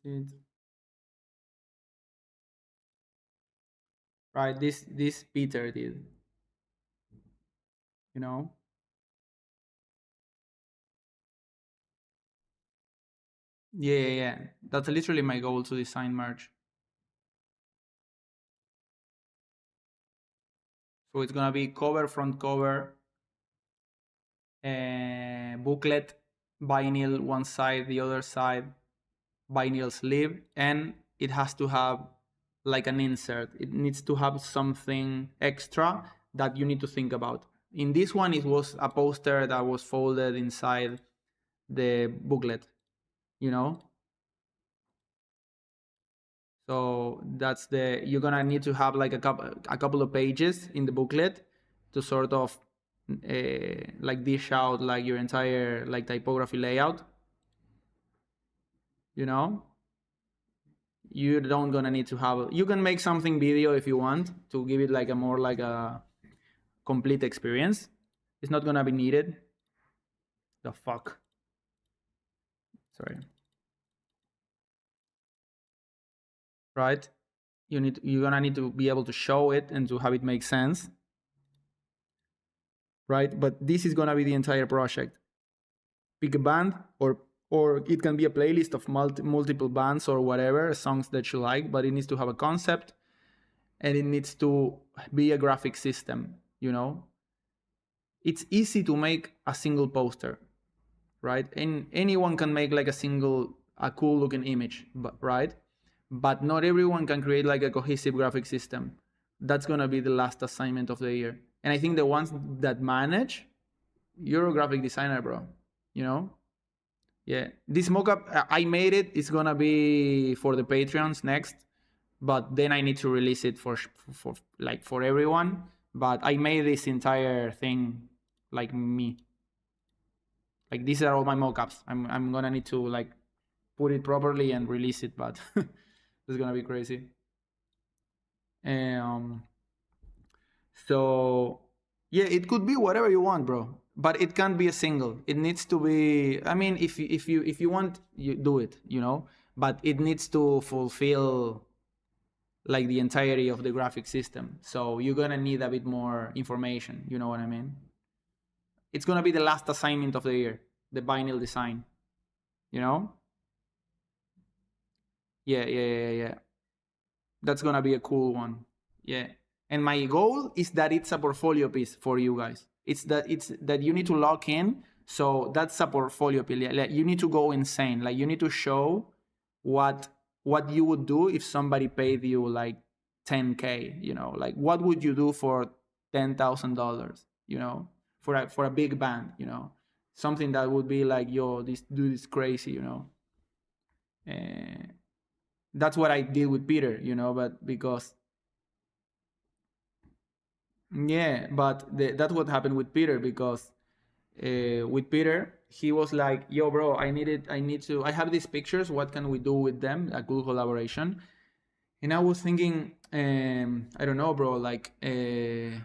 Where is it? Right, this Peter did. You know? Yeah, yeah, yeah. That's literally my goal, to design merch. So it's gonna be cover, front cover, booklet, vinyl one side, the other side, vinyl sleeve, and it has to have like an insert. It needs to have something extra that you need to think about. In this one, it was a poster that was folded inside the booklet, you know? So you're gonna need to have like a couple of pages in the booklet to sort of like dish out like your entire like typography layout, you know? You don't gonna need to have, you can make something video if you want to give it like a more like a complete experience. It's not gonna be needed. The fuck, sorry. Right, you're gonna need to be able to show it and to have it make sense, right? But this is gonna be the entire project. Pick a band, or it can be a playlist of multiple bands or whatever songs that you like, but it needs to have a concept and it needs to be a graphic system, you know? It's easy to make a single poster, right? And anyone can make like a cool looking image, but right? But not everyone can create like a cohesive graphic system. That's gonna be the last assignment of the year. And I think the ones that manage, you're a graphic designer, bro. You know? Yeah. This mockup, I made it. It's gonna be for the Patreons next, but then I need to release it for everyone. But I made this entire thing like me. Like, these are all my mockups. I'm gonna need to like put it properly and release it, but it's gonna be crazy. Um. So yeah, it could be whatever you want, bro. But it can't be a single. It needs to be. I mean, if you want, you do it. You know, but it needs to fulfill like the entirety of the graphic system. So you're gonna need a bit more information. You know what I mean? It's gonna be the last assignment of the year, the vinyl design. You know? Yeah, yeah, yeah, yeah. That's gonna be a cool one. Yeah. And my goal is that it's a portfolio piece for you guys. It's that you need to lock in. So that's a portfolio piece. Like, you need to go insane. Like, you need to show what what you would do if somebody paid you like 10K. Like, what would you do for $10,000? For a big band. Something that would be like, yo, this dude is crazy. Uh, that's what I did with Peter. But because yeah, but that's what happened with Peter, because with Peter, he was like, "Yo, bro, I have these pictures. What can we do with them? A cool collaboration." And I was thinking, I don't know, bro. Like, I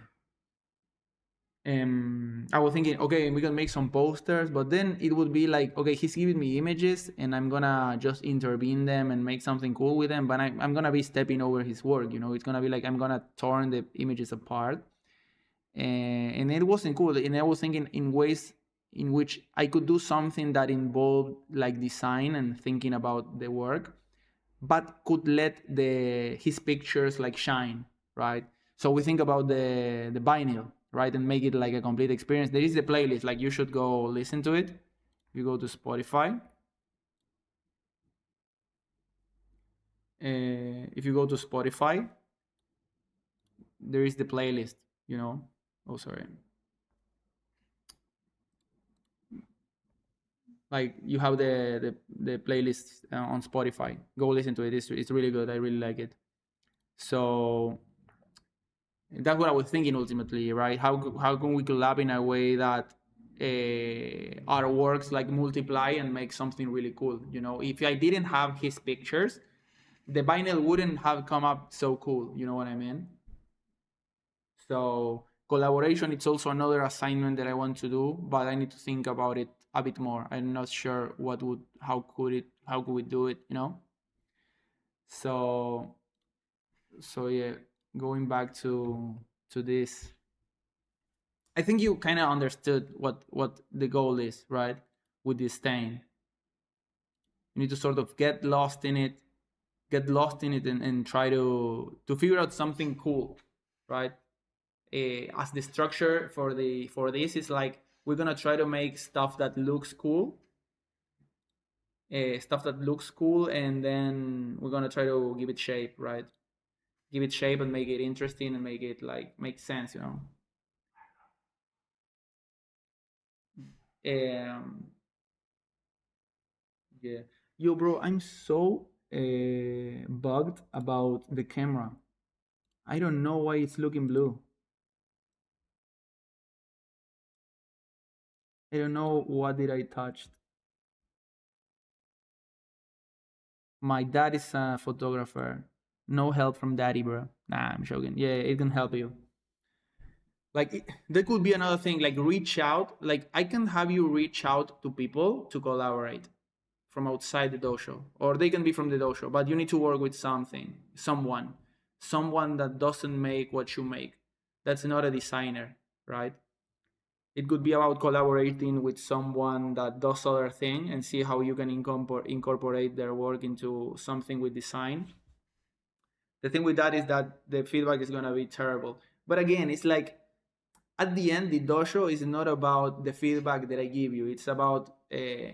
was thinking, okay, we can make some posters, but then it would be like, okay, he's giving me images, and I'm gonna just intervene them and make something cool with them. But I'm gonna be stepping over his work. It's gonna be like I'm gonna torn the images apart, and it wasn't cool. And I was thinking in ways in which I could do something that involved like design and thinking about the work, but could let the his pictures like shine, right? So we think about the vinyl, right, and make it like a complete experience. There is the playlist, like you should go listen to it. You go to Spotify. If you go to Spotify, there is the playlist. Oh, sorry. Like, you have the playlist on Spotify. Go listen to it. It's really good. I really like it. So that's what I was thinking ultimately, right? How can we collab in a way that our works like multiply and make something really cool? If I didn't have his pictures, the vinyl wouldn't have come up so cool. You know what I mean? So collaboration, it's also another assignment that I want to do, but I need to think about it a bit more. I'm not sure how could we do it, So yeah, going back to this, I think you kind of understood what the goal is, right? With this stain, you need to sort of get lost in it, and try to figure out something cool, right? As the structure for this is like, we're gonna try to make stuff that looks cool, and then we're gonna try to give it shape, right? Give it shape and make it interesting and make it like make sense. Um, yeah, yo, bro, I'm so bugged about the camera. I don't know why it's looking blue. I don't know what did I touch. My dad is a photographer. No help from daddy, bro. Nah, I'm joking. Yeah, it can help you. Like, there could be another thing, like reach out. Like, I can have you reach out to people to collaborate from outside the dojo, or they can be from the dojo, but you need to work with someone that doesn't make what you make. That's not a designer, right? It could be about collaborating with someone that does other thing and see how you can incorporate their work into something with design. The thing with that is that the feedback is going to be terrible. But again, it's like, at the end, the dojo is not about the feedback that I give you. It's about uh,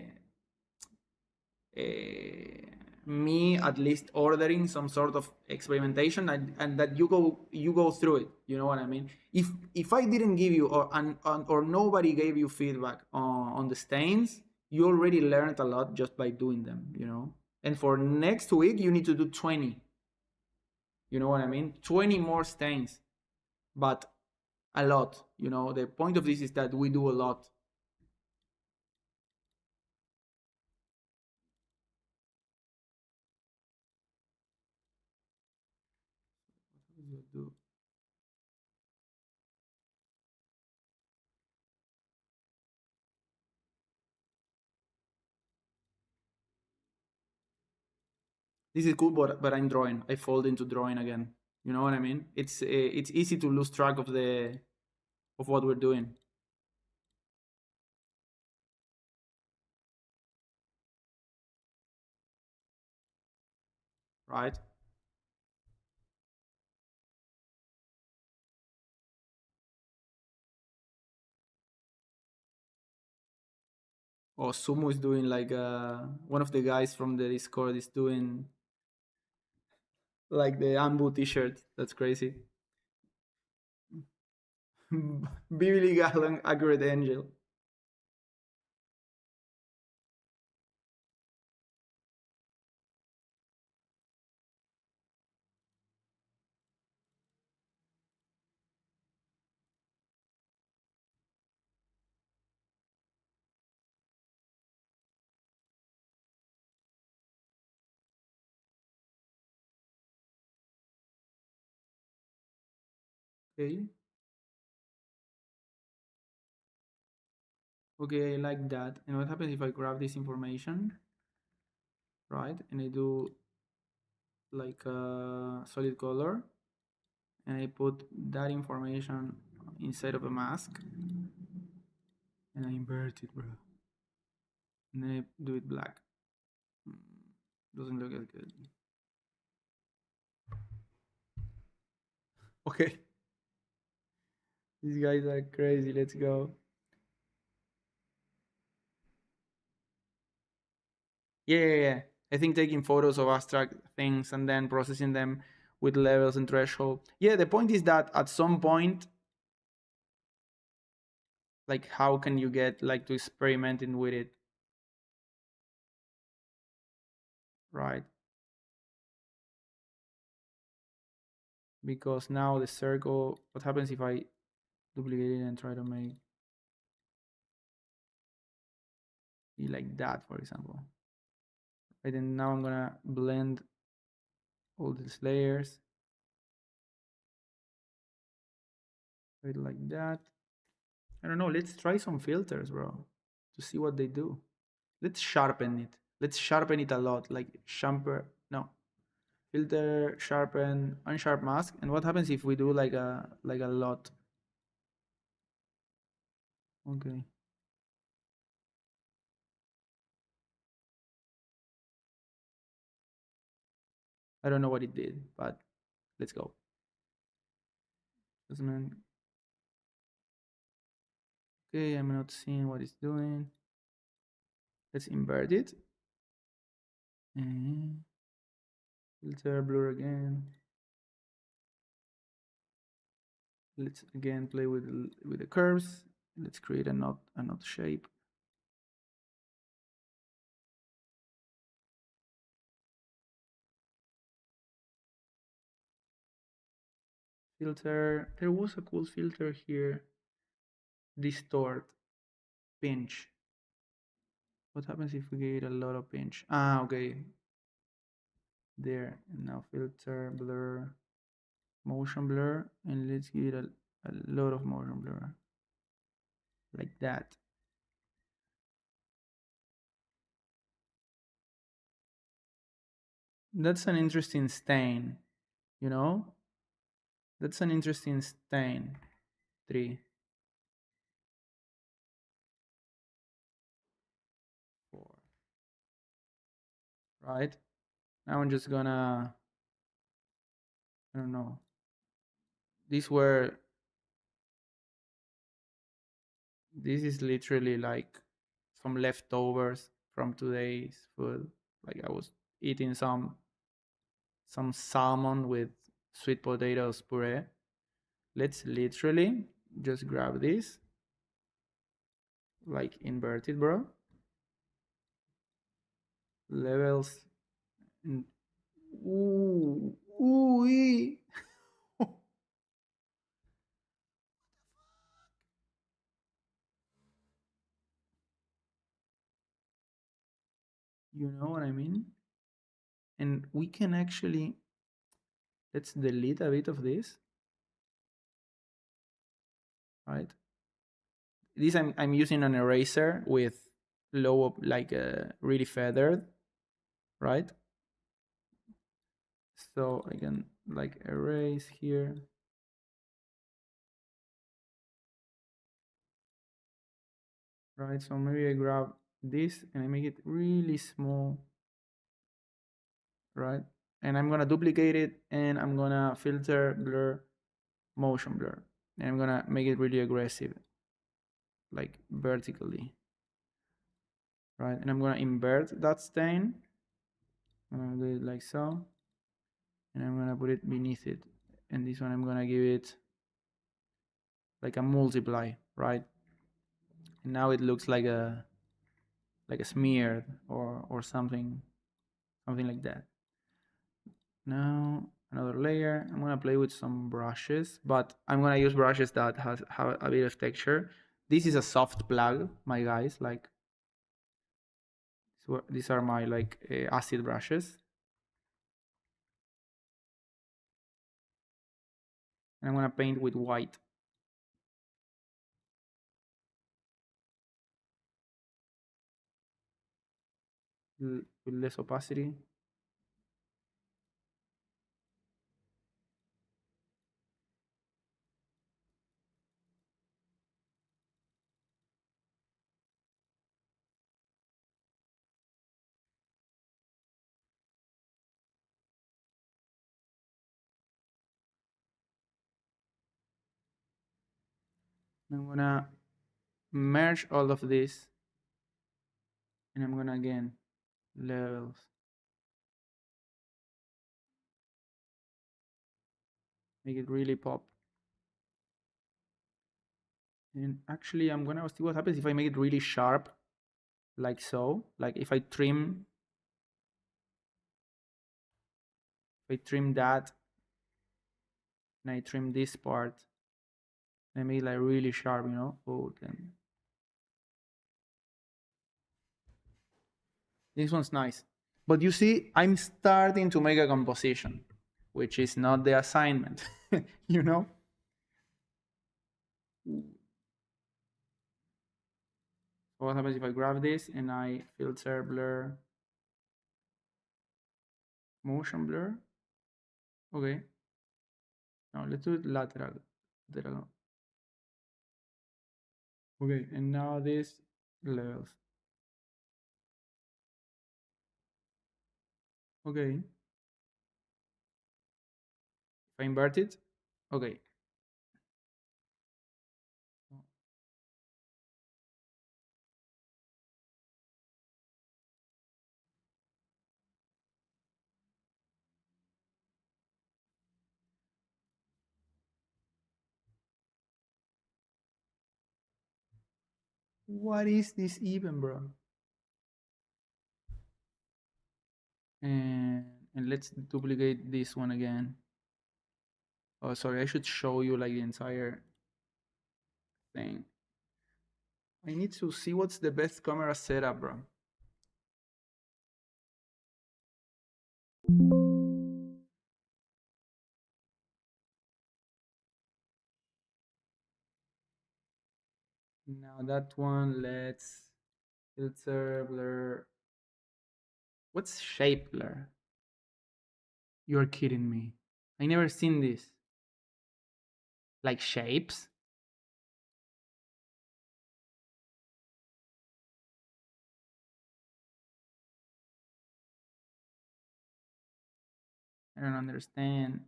me at least ordering some sort of experimentation, and that you go through it. You know what I mean? If I didn't give you, or nobody gave you feedback on the stains, you already learned a lot just by doing them. And for next week, you need to do 20. You know what I mean? 20 more stains, but a lot. The point of this is that we do a lot. This is cool, but I'm drawing. I fall into drawing again. You know what I mean? It's easy to lose track of what we're doing, right? or Sumo is doing like one of the guys from the Discord is doing like the Ambu t-shirt. That's crazy. Bibli Galang Accurate Angel. Okay. Okay, I like that. And what happens if I grab this information, right? And I do like a solid color and I put that information inside of a mask and I invert it, bro. And then I do it black. Mm, Doesn't look as good. Okay. These guys are crazy. Let's go. Yeah. I think taking photos of abstract things and then processing them with levels and threshold. Yeah, the point is that at some point, like, how can you get like to experimenting with it, right? Because now the circle, what happens if I duplicate it and try to make it like that, for example? Right, and now I'm gonna blend all these layers, right, like that. I don't know. Let's try some filters, bro, to see what they do. Let's sharpen it. Let's sharpen it a lot, like sharper. No, filter, sharpen, unsharp mask. And what happens if we do like a lot? Okay, I don't know what it did, but let's go. Adjustment. Okay, I'm not seeing what it's doing. Let's invert it. And filter, blur again. Let's again play with the curves. Let's create a knot shape. Filter. There was a cool filter here. Distort, pinch. What happens if we get a lot of pinch? Okay. There. And now filter, blur, motion blur, and let's get a lot of motion blur. Like that. That's an interesting stain, you know? That's an interesting stain. 3, 4. Right? Now I'm just gonna, I don't know. These were, this is literally like some leftovers from today's food. Like I was eating some salmon with sweet potatoes puree. Let's literally just grab this, like invert it, bro. Levels. And, ooh, ooh, you know what I mean? And we can actually, let's delete a bit of this, right? This I'm using an eraser with low, like really feathered, right? So I can like erase here, right? So maybe I grab this and I make it really small, right? And I'm gonna duplicate it and I'm gonna filter, blur, motion blur. And I'm gonna make it really aggressive, like vertically. right? And I'm gonna invert that stain. I'm gonna do it like so, and I'm gonna put it beneath it. And this one I'm gonna give it like a multiply, right? And now it looks like a smeared or something like that. Now another layer. I'm gonna play with some brushes, but I'm gonna use brushes that have a bit of texture. This is a soft plug, my guys. Like these are my like acid brushes, and I'm gonna paint with white with less opacity. I'm gonna merge all of this, and I'm gonna again levels. Make it really pop. And actually, I'm gonna see what happens if I make it really sharp, like so. Like if I trim that, and I trim this part, and I make it like really sharp, you know. Oh, then this one's nice. But you see, I'm starting to make a composition, which is not the assignment, you know. So what happens if I grab this and I filter blur, motion blur? Okay. Now let's do it lateral. Lateral. Okay, and now this levels. Okay. If I invert it, okay. What is this even, bro? And let's duplicate this one again. Oh, sorry, I should show you like the entire thing. I need to see what's the best camera setup, bro. Now that one, let's filter blur. What's shape blur? You're kidding me. I never seen this. Like shapes? I don't understand.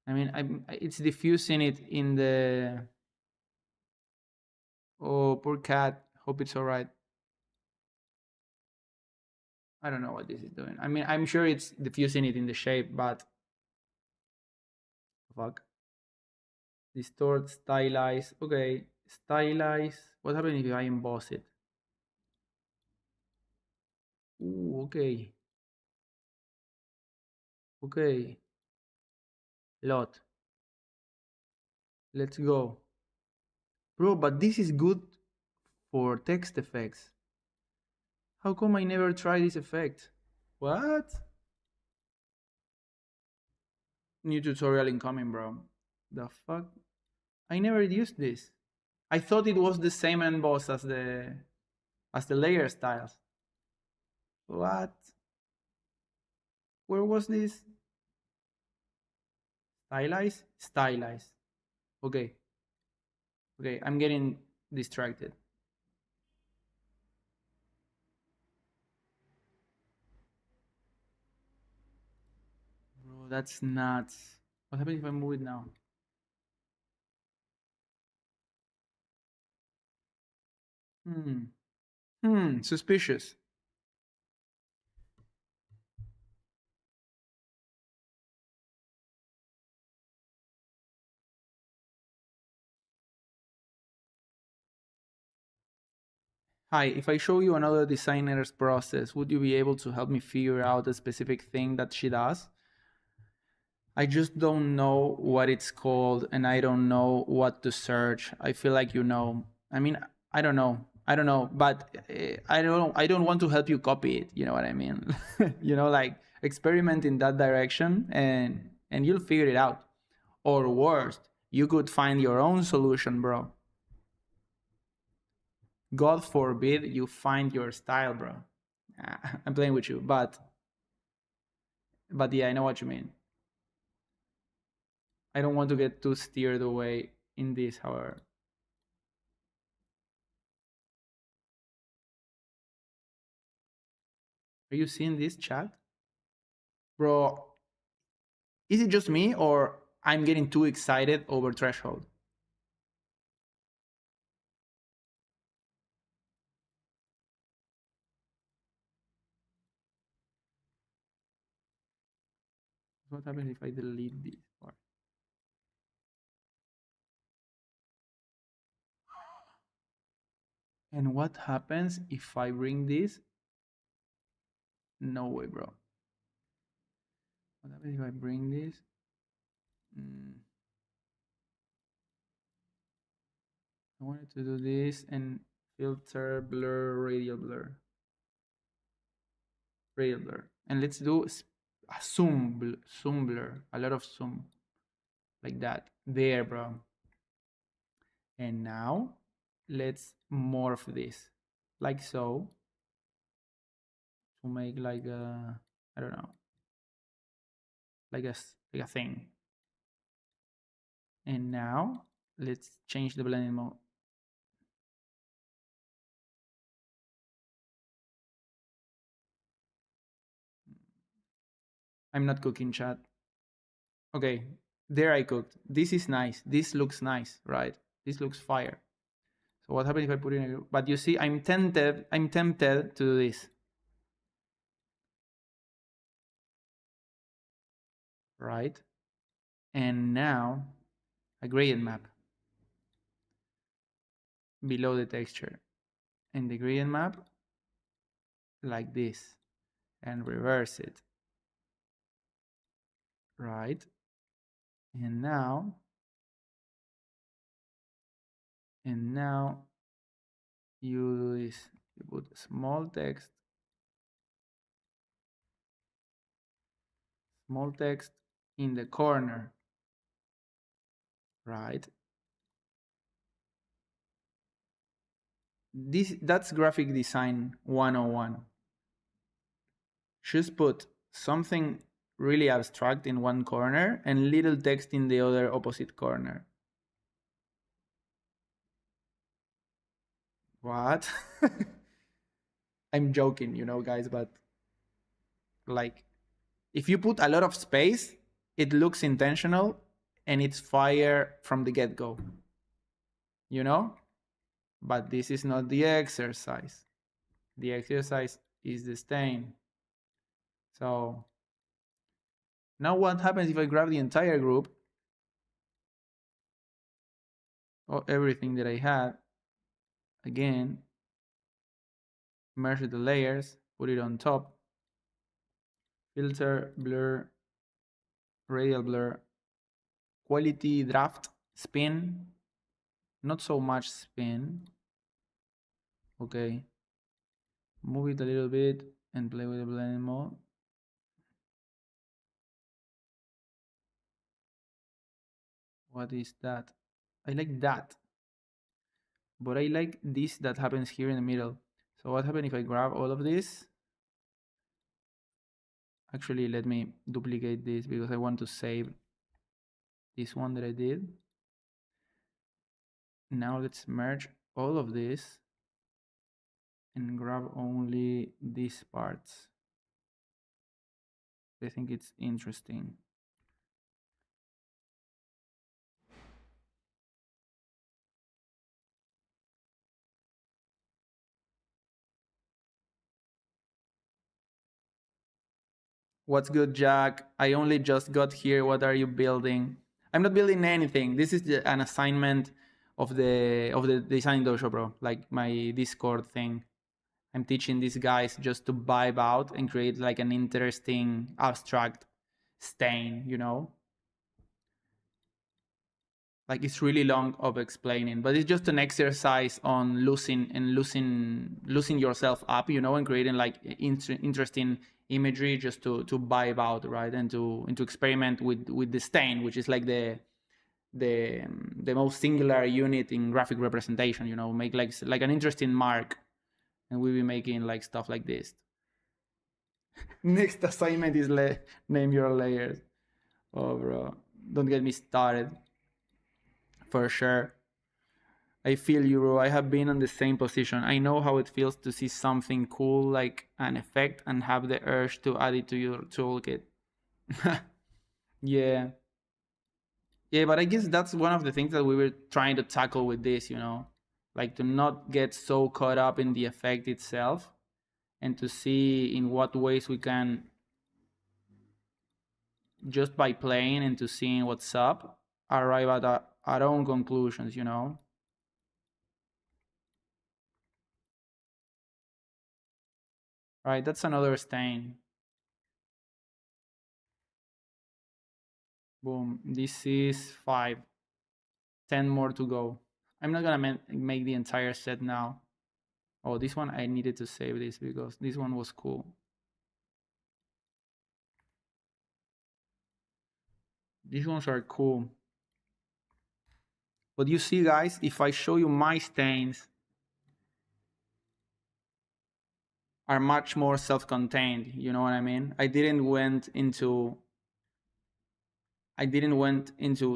I mean, it's diffusing it in the. Oh, poor cat. Hope it's all right. I don't know what this is doing. I mean, I'm sure it's diffusing it in the shape, but fuck. Distort, stylize. Okay, stylize. What happens if I emboss it? Ooh, okay. Okay. Lot. Let's go. Bro, but this is good for text effects. How come I never tried this effect? What? New tutorial incoming, bro. The fuck? I never used this. I thought it was the same emboss as the layer styles. What? Where was this? Stylize? Stylize. Okay. Okay, I'm getting distracted. Bro, that's nuts. What happens if I move it now? Hmm. Suspicious. Hi, if I show you another designer's process, would you be able to help me figure out a specific thing that she does? I just don't know what it's called and I don't know what to search. I feel like you know. I mean, I don't know. I don't know, but I don't want to help you copy it, you know what I mean? Like experiment in that direction and you'll figure it out. Or worst, you could find your own solution, bro. God forbid you find your style, bro. I'm playing with you, but yeah, I know what you mean. I don't want to get too steered away in this, however. Are you seeing this chat? Bro, is it just me or I'm getting too excited over threshold? What happens if I delete this part? And what happens if I bring this? No way, bro. What happens if I bring this? Mm, I wanted to do this and filter, blur, radial blur. Radial blur. And let's do a zoom blur. A lot of zoom. Like that. There, bro. And now let's morph this. Like so. To make like a, I don't know, like a thing. And now let's change the blending mode. I'm not cooking, chat. Okay, there I cooked. This is nice. This looks nice, right? This looks fire. So what happens if I put it in a group? But you see, I'm tempted to do this, right? And now a gradient map below the texture. And the gradient map like this. And reverse it, right? And now, and now you do this. You put small text in the corner, right? That's graphic design 101. Just put something really abstract in one corner and little text in the other opposite corner. What? I'm joking, guys, but like if you put a lot of space, it looks intentional and it's fire from the get-go, you know? But this is not the exercise. The exercise is the stain. So now what happens if I grab the entire group or everything that I had, again, merge the layers, put it on top, filter, blur, radial blur, quality, draft, spin, not so much spin, okay, move it a little bit and play with the blending mode. What is that? I like that, but I like this that happens here in the middle. So what happens if I grab all of this? Actually, let me duplicate this because I want to save this one that I did. Now let's merge all of this and grab only these parts. I think it's interesting. What's good, Jack? I only just got here. What are you building? I'm not building anything. This is an assignment of the design dojo, bro. Like my Discord thing. I'm teaching these guys just to vibe out and create like an interesting abstract stain, you know? Like it's really long of explaining, but it's just an exercise on losing yourself up, you know, and creating like interesting imagery just to vibe out, right? And to experiment with the stain, which is like the most singular unit in graphic representation, you know, make like an interesting mark, and we'll be making like stuff like this. Next assignment is name your layers. Oh, bro, don't get me started. For sure. I feel you, bro. I have been in the same position. I know how it feels to see something cool like an effect and have the urge to add it to your toolkit. Yeah. Yeah, but I guess that's one of the things that we were trying to tackle with this, you know, like to not get so caught up in the effect itself and to see in what ways we can, just by playing and to seeing what's up, arrive at our own conclusions, you know. Right, that's another stain. Boom. This is 5. 10 more to go. I'm not gonna make the entire set now. Oh, this one I needed to save this because this one was cool. These ones are cool. But you see, guys, if I show you my stains, are much more self-contained. You know what I mean? I didn't went into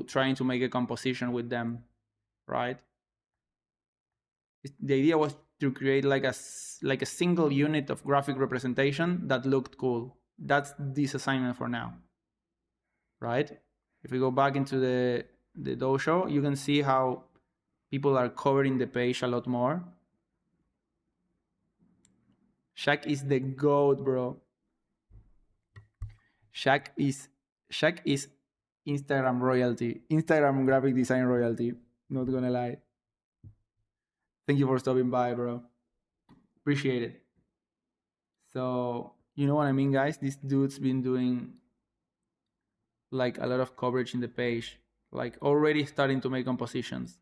trying to make a composition with them, right? The idea was to create like a single unit of graphic representation that looked cool. That's this assignment for now, right? If we go back into the dojo, you can see how people are covering the page a lot more. Shaq is the goat, bro. Shaq is Shaq is Instagram royalty, Instagram graphic design royalty. Not gonna lie. Thank you for stopping by, bro. Appreciate it. So you know what I mean, guys. This dude's been doing like a lot of coverage in the page, like already starting to make compositions.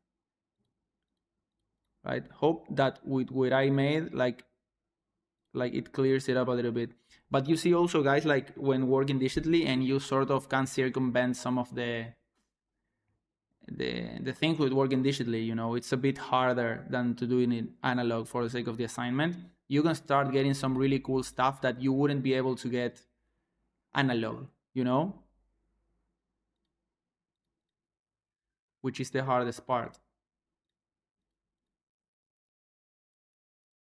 Right? Hope that with what I made, like it clears it up a little bit. But you see also, guys, like when working digitally and you sort of can circumvent some of the things with working digitally, you know, it's a bit harder than to doing it analog for the sake of the assignment. You can start getting some really cool stuff that you wouldn't be able to get analog, you know, which is the hardest part.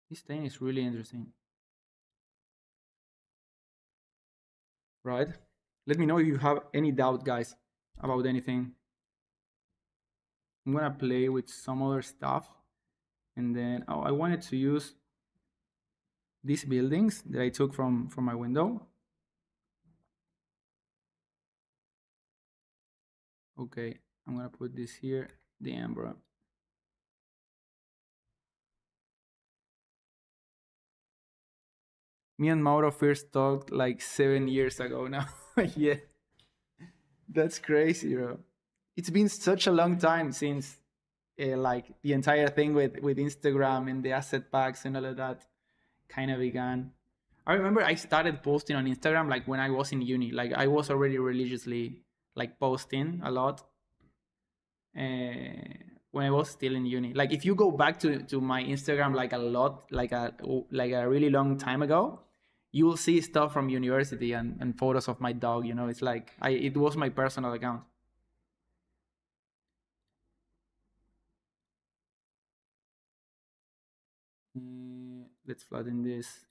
This thing is really interesting, right? Let me know if you have any doubt, guys, about anything. I'm gonna play with some other stuff, and then I wanted to use these buildings that I took from my window. Okay, I'm gonna put this here. Damn, bro. Me and Mauro first talked like 7 years ago now. Yeah, that's crazy, bro. It's been such a long time since like the entire thing with Instagram and the asset packs and all of that kind of began. I remember I started posting on Instagram like when I was in uni. Like I was already religiously like posting a lot uh, when I was still in uni. Like if you go back to my Instagram like a lot, like a really long time ago, you will see stuff from university and photos of my dog. You know, it's like it was my personal account. Let's flatten this.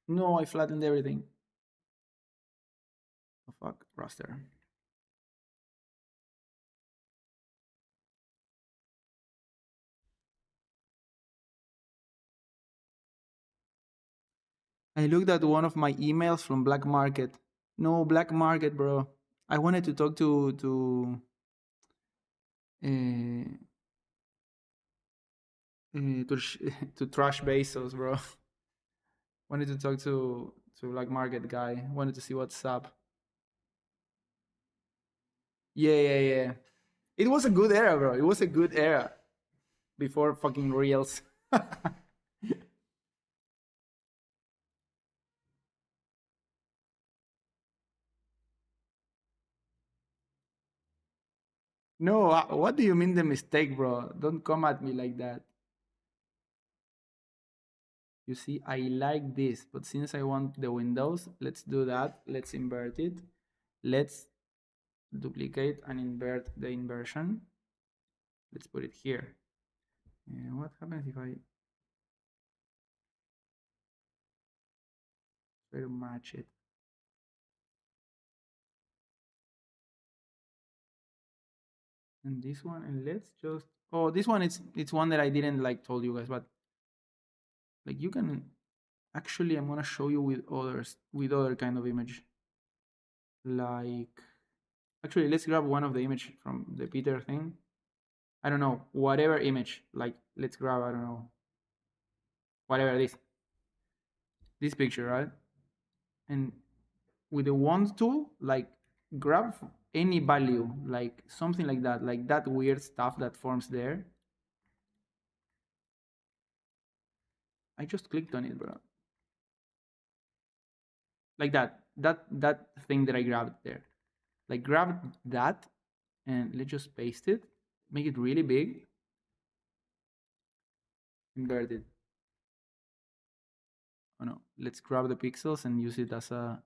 No, I flattened everything. Oh, fuck, raster. I looked at one of my emails from Black Market. No, Black Market, bro. I wanted to talk uh, to Trash Bezos, bro. Wanted to talk to Black Market guy. Wanted to see what's up. Yeah, yeah, yeah. It was a good era, bro. It was a good era before fucking reels. No, what do you mean the mistake, bro? Don't come at me like that. You see, I like this, but since I want the windows, let's do that. Let's invert it. Let's duplicate and invert the inversion. Let's put it here. What happens if I try to match it? And this one, and let's just, oh, this one, it's one that I didn't like told you guys, but like you can actually, I'm gonna show you with others, with other kind of image. Like, actually, let's grab one of the image from the Peter thing. I don't know, whatever image. Like, let's grab, I don't know, whatever this picture, right? And with the wand tool, like grab any value, like something like that weird stuff that forms there. I just clicked on it, bro. Like that thing that I grabbed there. Like grab that and let's just paste it, make it really big, invert it. Oh no, let's grab the pixels and use it as a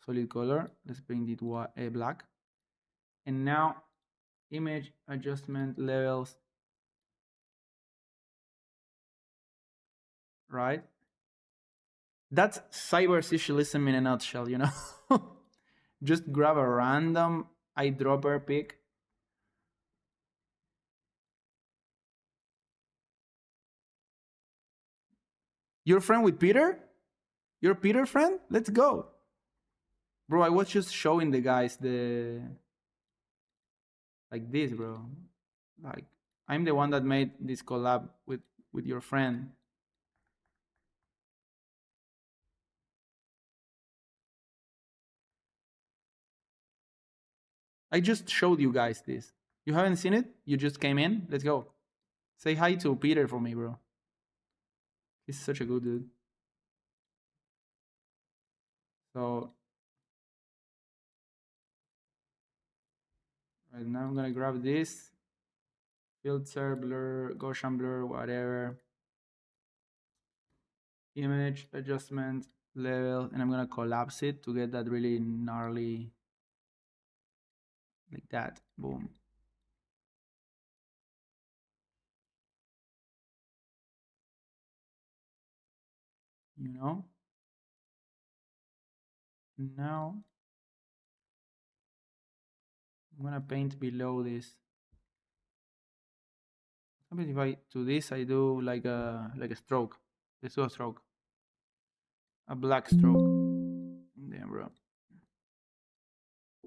solid color. Let's paint it black. And now image adjustment levels, right? That's cyber socialism in a nutshell, you know? Just grab a random eyedropper pick. You're friend with Peter? You're Peter friend? Let's go. Bro, I was just showing the guys the like this, bro. Like I'm the one that made this collab with your friend. I just showed you guys this. You haven't seen it? You just came in? Let's go. Say hi to Peter for me, bro. He's such a good dude. So right now I'm gonna grab this filter, blur, Gaussian blur, whatever. Image adjustment level, and I'm gonna collapse it to get that really gnarly, like that. Boom. You know. Now I'm gonna paint below this. What happens if I to this I do like a stroke? Let's do a stroke. A black stroke. Damn, bro.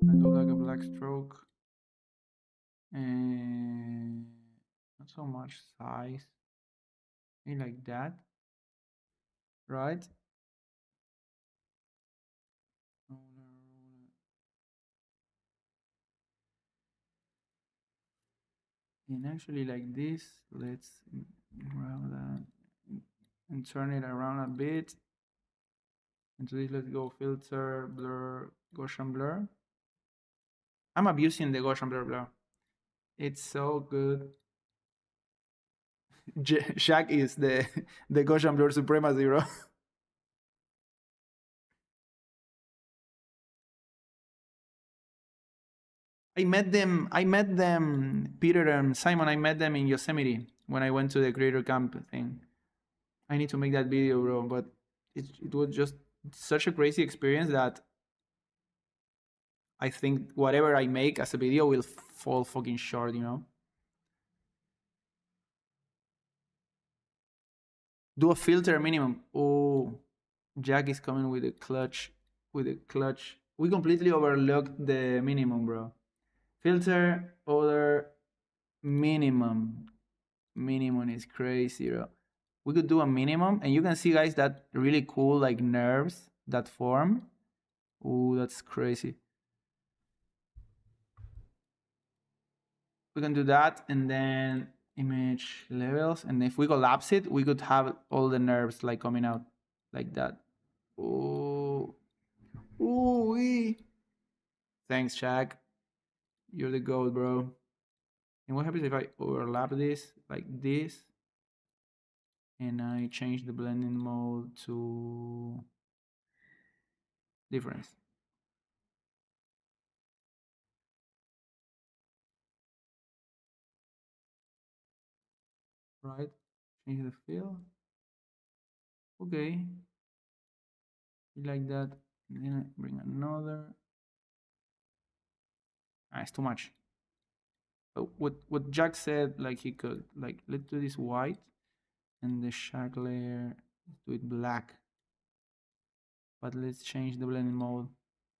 I do like a black stroke. And not so much size. Maybe like that. Right? And actually like this, let's grab that and turn it around a bit. And to this, let's go filter, blur, Gaussian blur. I'm abusing the Gaussian blur. It's so good. Shaq is the Gaussian blur supremacy, bro. Peter and Simon, I met them in Yosemite when I went to the creator camp thing. I need to make that video, bro, but it was just such a crazy experience that I think whatever I make as a video will fall fucking short, you know? Do a filter minimum. Oh, Jack is coming with a clutch. With a clutch. We completely overlooked the minimum, bro. Filter other minimum. Minimum is crazy, bro. We could do a minimum, and you can see, guys, that really cool like nerves that form. Ooh, that's crazy. We can do that, and then image levels, and if we collapse it, we could have all the nerves like coming out like that. Ooh, ooh, thanks, Jack. You're the goat, bro. And what happens if I overlap this like this, and I change the blending mode to difference? Right? Change the fill. Okay, like that. And then I bring another. Ah, it's too much. But what Jack said, like he could, like, let's do this white, and the shark layer, let's do it black. But let's change the blending mode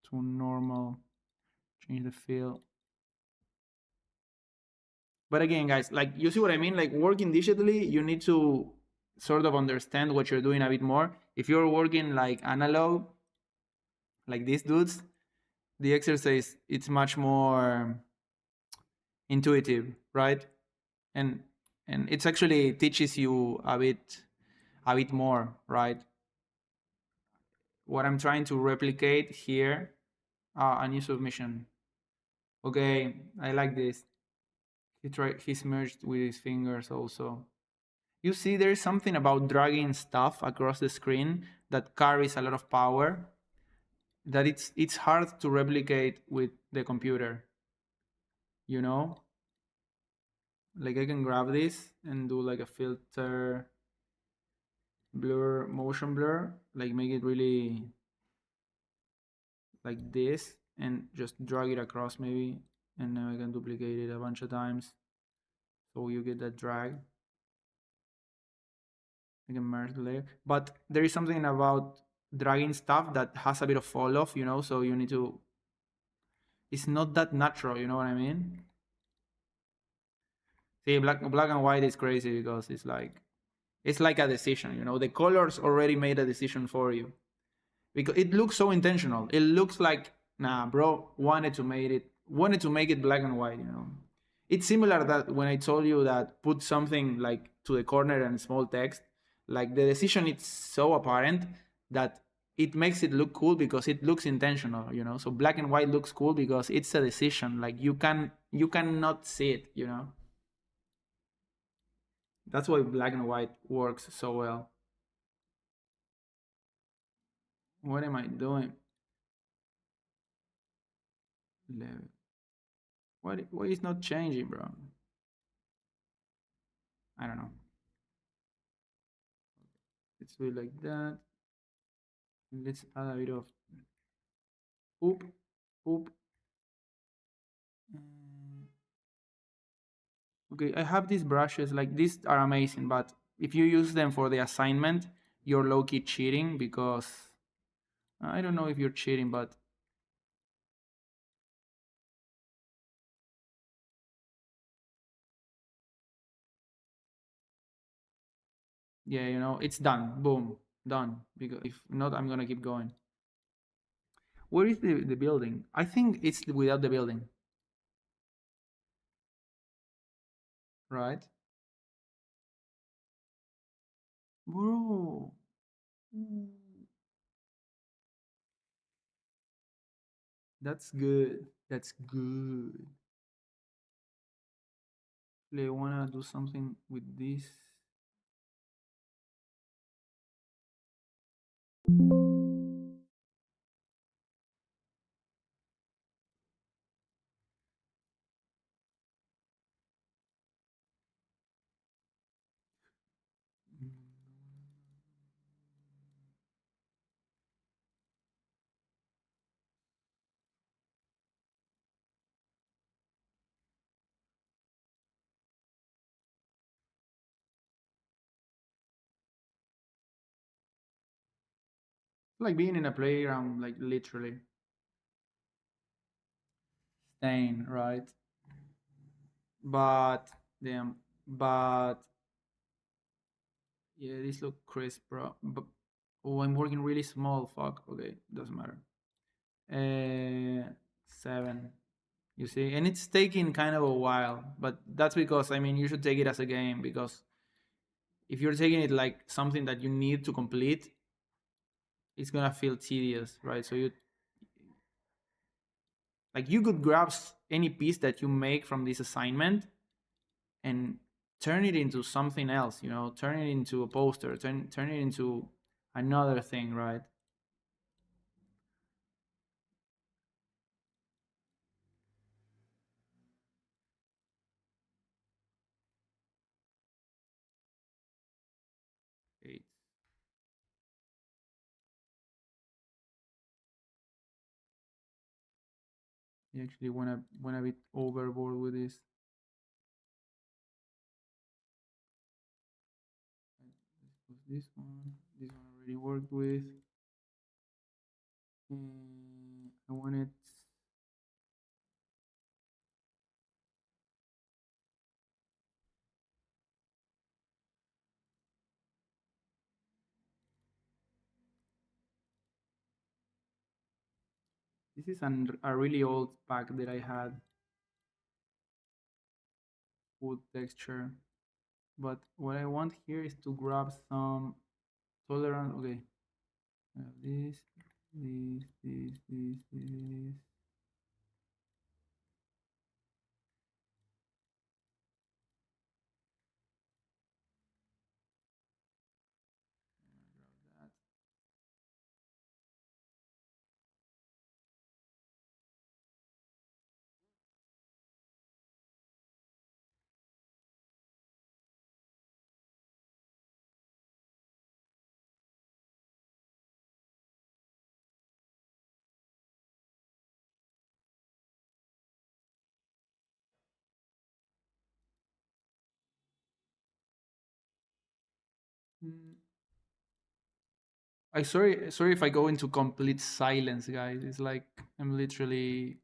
to normal. Change the fill. But again, guys, like, you see what I mean? Like, working digitally, you need to sort of understand what you're doing a bit more. If you're working like analog, like these dudes, the exercise, it's much more intuitive, right? And it's actually teaches you a bit more, right? What I'm trying to replicate here, a new submission. Okay, I like this. He's merged with his fingers also. You see, there is something about dragging stuff across the screen that carries a lot of power, that it's hard to replicate with the computer, you know? Like, I can grab this and do like a filter, blur, motion blur, like make it really like this, and just drag it across maybe, and now I can duplicate it a bunch of times, so you get that drag. I can merge the layer, but there is something about dragging stuff that has a bit of fall off, you know, so you need to, it's not that natural, you know what I mean? See, black and white is crazy because it's like a decision, you know, the colors already made a decision for you, because it looks so intentional. It looks like, nah, bro, wanted to make it black and white, you know. It's similar that when I told you that put something like to the corner and small text, like the decision is so apparent that it makes it look cool because it looks intentional, you know. So black and white looks cool because it's a decision. Like, you cannot see it, you know. That's why black and white works so well. What am I doing? Why is not changing, bro? I don't know. Let's do it like that. And let's add a bit of poop, poop. Mm, okay, I have these brushes. Like, these are amazing, but if you use them for the assignment, you're low-key cheating, because I don't know if you're cheating, but yeah, you know, it's done. Boom, done. Because if not, I'm gonna keep going. Where is the building? I think it's without the building, right? Bro. Mm, that's good. That's good. I wanna do something with this. Like being in a playground, like literally. Stain, right? But damn, but yeah, this look crisp, bro. But oh, I'm working really small. Fuck. Okay, doesn't matter. 7. You see, and it's taking kind of a while, but that's because I mean you should take it as a game because if you're taking it like something that you need to complete, it's gonna feel tedious, right? So you like you could grab any piece that you make from this assignment and turn it into something else, you know, turn it into a poster, turn it into another thing, right? Eight. You actually went a bit overboard with this. This one already worked with. I wanted. This is a really old pack that I had, wood texture. But what I want here is to grab some tolerance. Okay, this. Mm, I sorry if I go into complete silence, guys. It's like I'm literally.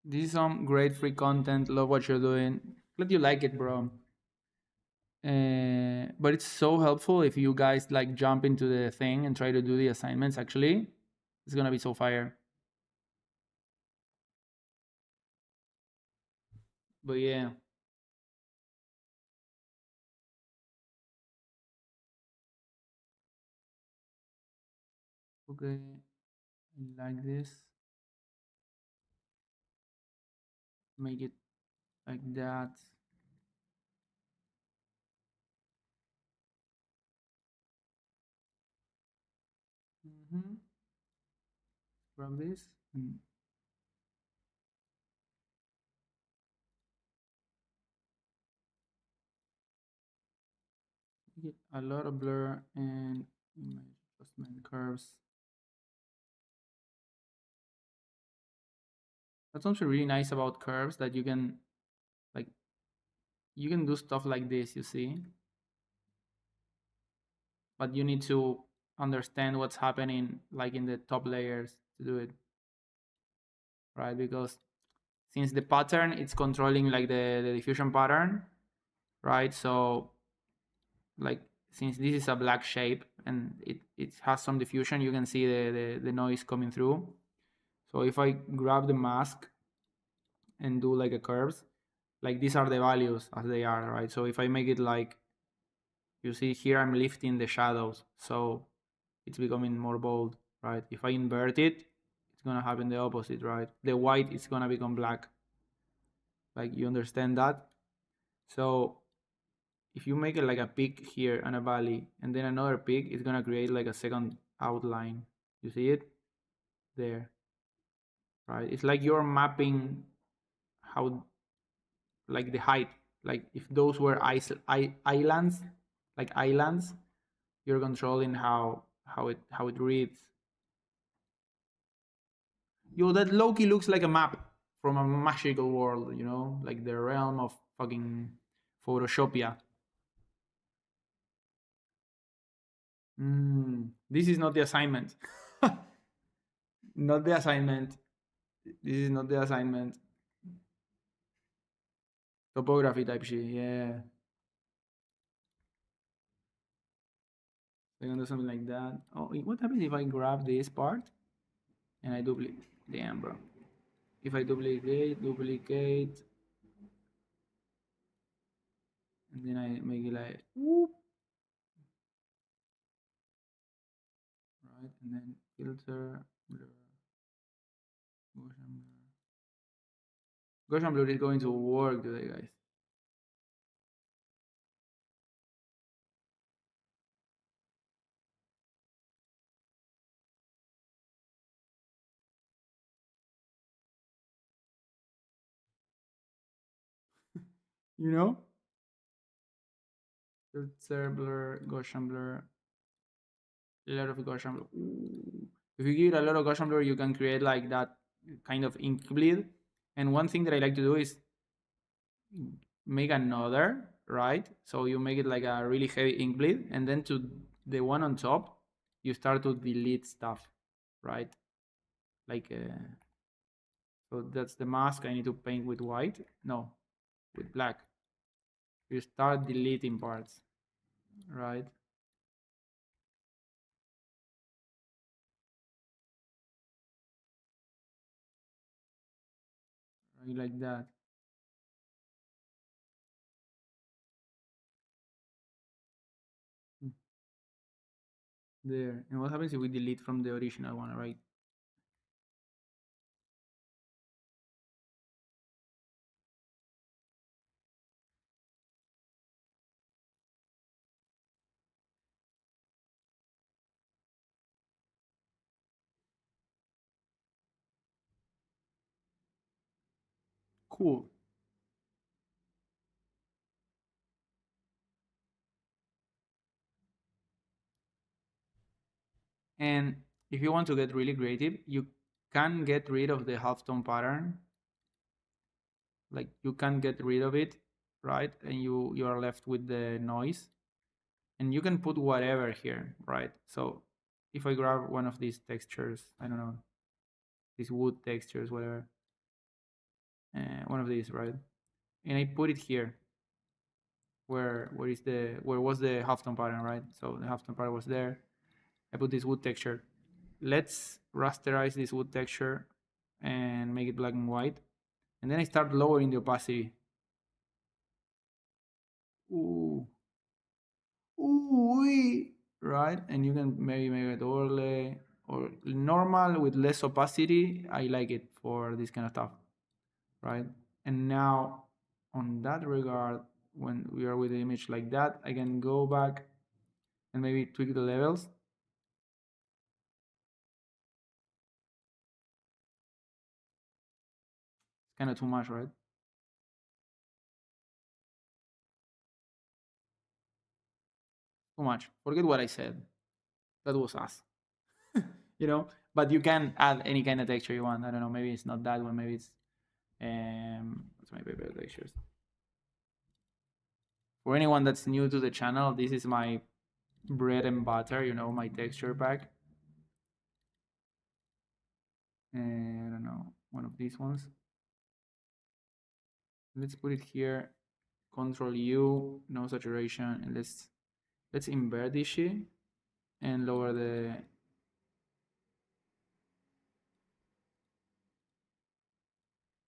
This is some great free content. Love what you're doing. Glad you like it, bro. But it's so helpful if you guys like jump into the thing and try to do the assignments. Actually, it's gonna be so fire. But yeah, okay, I like this. Make it like that. Mm-hmm. Grab this. And get a lot of blur and image adjustment curves. That's something really nice about curves that like you can do stuff like this, you see, but you need to understand what's happening like in the top layers to do it, right? Because since the pattern it's controlling like the diffusion pattern, right? So like since this is a black shape and it has some diffusion, you can see the noise coming through. So if I grab the mask and do like a curves, like these are the values as they are, right? So if I make it like you see here, I'm lifting the shadows, so it's becoming more bold, right? If I invert it, it's gonna happen the opposite, right? The white is gonna become black. Like you understand that? So if you make it like a peak here and a valley and then another peak, it's gonna create like a second outline. You see it? There, right? It's like you're mapping how like the height. Like if those were islands, like islands, you're controlling how it reads. Yo, that Loki looks like a map from a magical world, you know, like the realm of fucking Photoshopia. This is not the assignment. Not the assignment. This is not the assignment. Topography type shit. Yeah. I'm gonna do something like that. Oh, what happens if I grab this part and I duplicate? Damn, bro. If I duplicate, and then I make it like whoop, right, and then filter, blur, Gaussian blur. Gaussian blur is going to work today, guys. You know, filter, blur, Gaussian blur, a lot of Gaussian blur. Ooh. If you give it a lot of Gaussian blur, you can create like that kind of ink bleed. And one thing that I like to do is make another, right? So you make it like a really heavy ink bleed, and then to the one on top, you start to delete stuff, right? Like, so that's the mask. I need to paint with white. No, with black. You start deleting parts, right? Right, like that. Mm. There. And what happens if we delete from the original one, right? Cool. And if you want to get really creative, you can get rid of the halftone pattern. Like you can get rid of it, right? And you are left with the noise. And you can put whatever here, right? So if I grab one of these textures, I don't know, these wood textures, whatever, one of these, right? And I put it here, where was the halftone pattern, right? So the halftone pattern was there. I put this wood texture. Let's rasterize this wood texture and make it black and white. And then I start lowering the opacity. Ooh, ooh, right? And you can maybe make it overlay or normal with less opacity. I like it for this kind of stuff, right? And now, on that regard, when we are with the image like that, I can go back and maybe tweak the levels. It's kind of too much, right? Too much. Forget what I said. That was us. You know, but you can add any kind of texture you want. I don't know, maybe it's not that one, maybe it's what's my favorite textures. For anyone that's new to the channel, this is my bread and butter, you know, my texture pack. And I don't know, one of these ones. Let's put it here. Control U, no saturation, and let's invert this shit and lower the.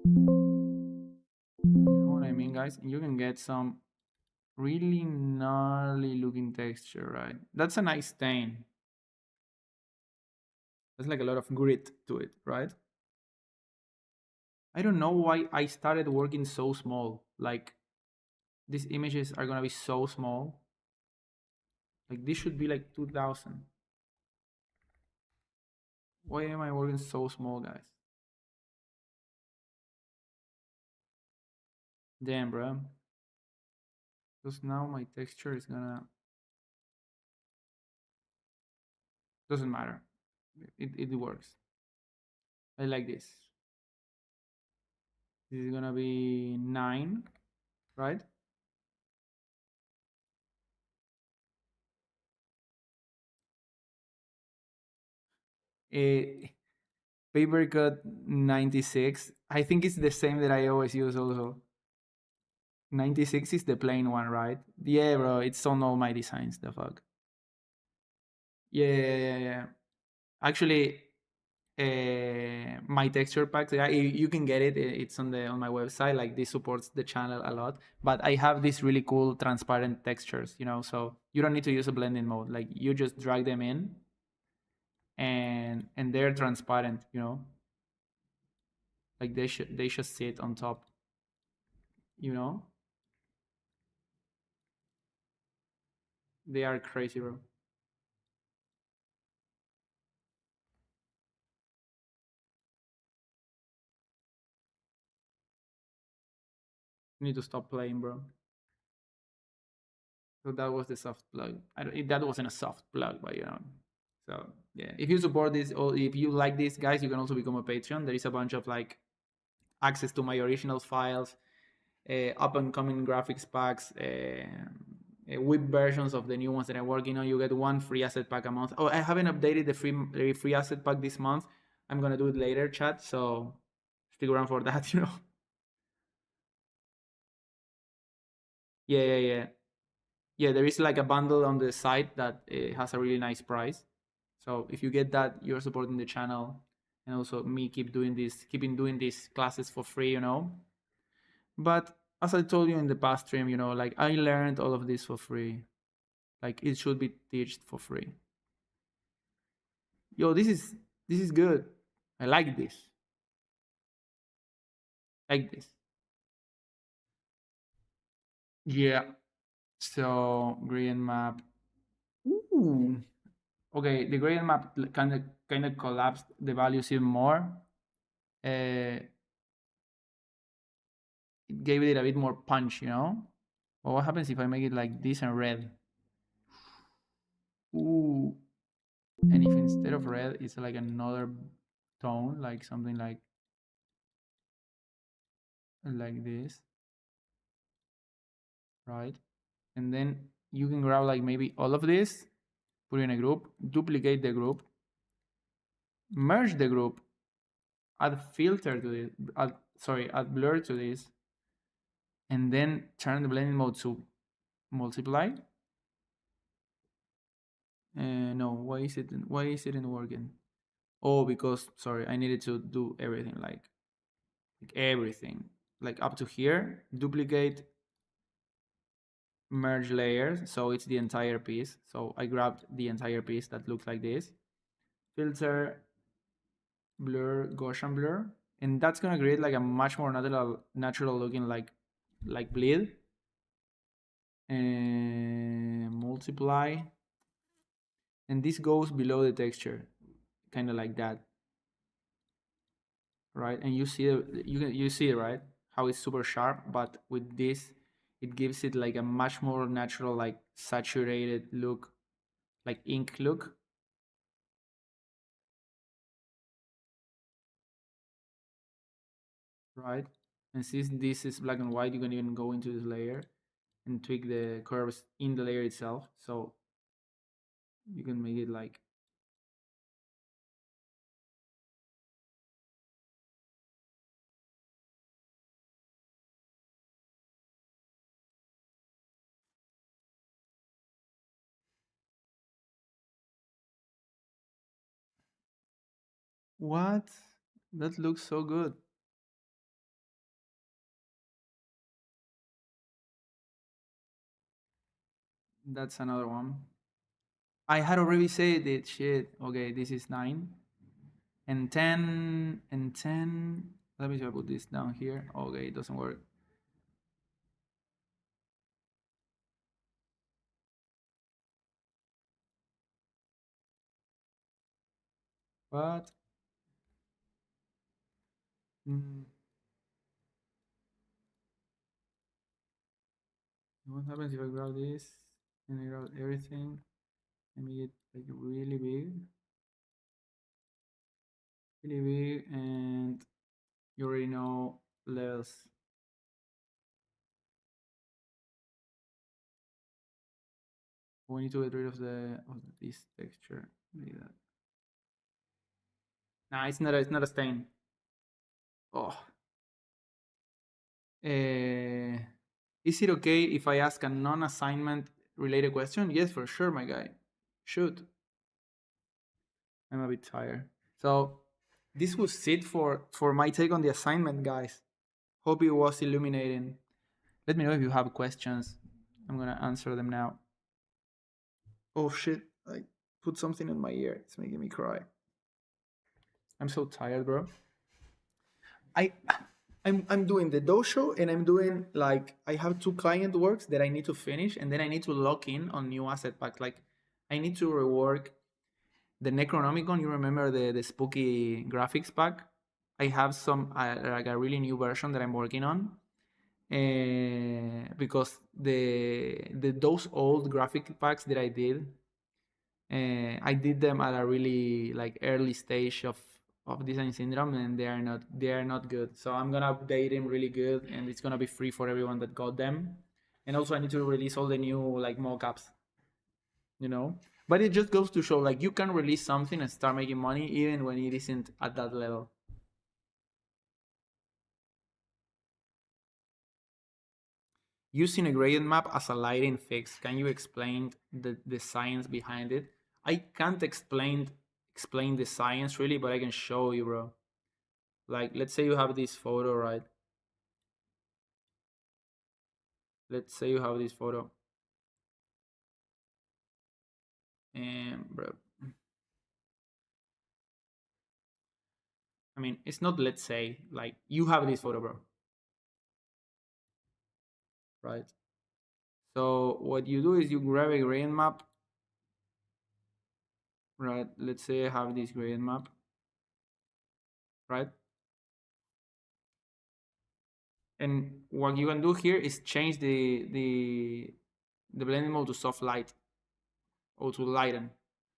You know what I mean, guys? And you can get some really gnarly looking texture, right? That's a nice stain. There's like a lot of grit to it, right? I don't know why I started working so small. Like these images are gonna be so small. Like this should be like 2000. Why am I working so small, guys? Damn, bro. Because now my texture is gonna. Doesn't matter. It works. I like this. This is gonna be 9, right? Eh, paper cut 96. I think it's the same that I always use also. 96 is the plain one, right? Yeah, bro, it's on all my designs. The fuck. Yeah, yeah, yeah, yeah. Actually, my texture packs, yeah, you can get it. It's on my website. Like this supports the channel a lot. But I have these really cool transparent textures, so you don't need to use a blending mode. Like you just drag them in, and they're transparent. Like they should sit on top. You know, they are crazy, bro. You need to stop playing, bro. So that was the soft plug. That wasn't a soft plug, but So yeah, if you support this or if you like this, guys, you can also become a Patreon. There is a bunch of like access to my original files, up and coming graphics packs, whip versions of the new ones that I'm working on. You get one free asset pack a month. Oh, I haven't updated the free asset pack this month. I'm gonna do it later, chat. So stick around for that. Yeah, yeah, yeah. Yeah, there is like a bundle on the site that has a really nice price. So if you get that, you're supporting the channel, and also me keeping doing these classes for free. But as I told you in the past stream, like I learned all of this for free. Like it should be taught for free. Yo, this is good. I like this. Like this. Yeah. So gradient map. Ooh. Okay, the gradient map kind of collapsed the values even more. It gave it a bit more punch. But what happens if I make it like this and red? Ooh. And if instead of red, it's like another tone, like something like this, right? And then you can grab like maybe all of this, put in a group, duplicate the group, merge the group, add filter to this, add blur to this, and then turn the blending mode to multiply. No, why is it working? Oh, because sorry, I needed to do everything like everything, like up to here, duplicate, merge layers, so it's the entire piece. So I grabbed the entire piece that looks like this, filter, blur, Gaussian blur, and that's gonna create like a much more natural looking like bleed. And multiply, and this goes below the texture, kind of like that, right? And you see it, right? How it's super sharp, but with this, it gives it like a much more natural, like saturated look, like ink look, right? And since this is black and white, you can even go into this layer and tweak the curves in the layer itself. So you can make it like, what? That looks so good. That's another one. I had already said it. Shit. Okay, this is 9 and 10 and 10. Let me try to put this down here. Okay, it doesn't work. But mm, what happens if I grab this and I grab everything and make it like really big, and you already know levels. We need to get rid of this texture like that. Nah, it's not a stain. Oh. Uh, is it okay if I ask a non-assignment related question? Yes, for sure, my guy. Shoot. I'm a bit tired. So this was it for my take on the assignment, guys. Hope it was illuminating. Let me know if you have questions. I'm gonna answer them now. Oh shit! I put something in my ear. It's making me cry. I'm so tired, bro. I I'm doing the dojo and I'm doing like I have two client works that I need to finish and then I need to lock in on new asset packs. Like I need to rework the Necronomicon. You remember the spooky graphics pack? I have some like a really new version that I'm working on. Because the those old graphic packs that I did them at a really like early stage of design syndrome, and they are not good. So I'm gonna update them really good, and it's gonna be free for everyone that got them. And also, I need to release all the new like mockups, you know. But it just goes to show like you can release something and start making money even when it isn't at that level. Using a gradient map as a lighting fix, can you explain the science behind it? I can't explain the science really, but I can show you, bro. Like, let's say you have this photo, right? Let's say you have this photo, and bro, I mean, it's not let's say, like you have this photo, bro, right? So what you do is you grab a gradient map, right? Let's say I have this gradient map, right? And what you can do here is change the blending mode to soft light or to lighten,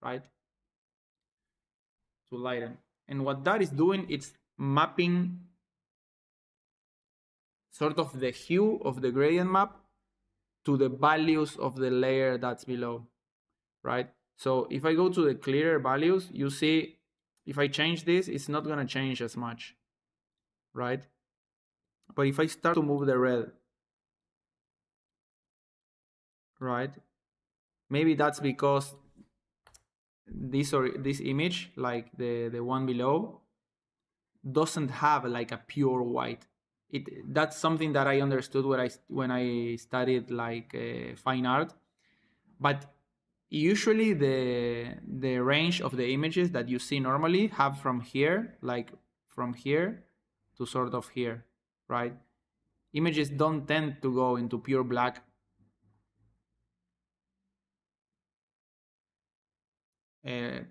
right? To lighten. And what that is doing, it's mapping sort of the hue of the gradient map to the values of the layer that's below, right? So if I go to the clearer values, you see if I change this, it's not gonna change as much, right? But if I start to move the red, right? Maybe that's because this image, like the one below, doesn't have like a pure white. That's something that I understood when I studied like fine art. But usually the range of the images that you see normally have from here, like from here to sort of here, right? Images don't tend to go into pure black,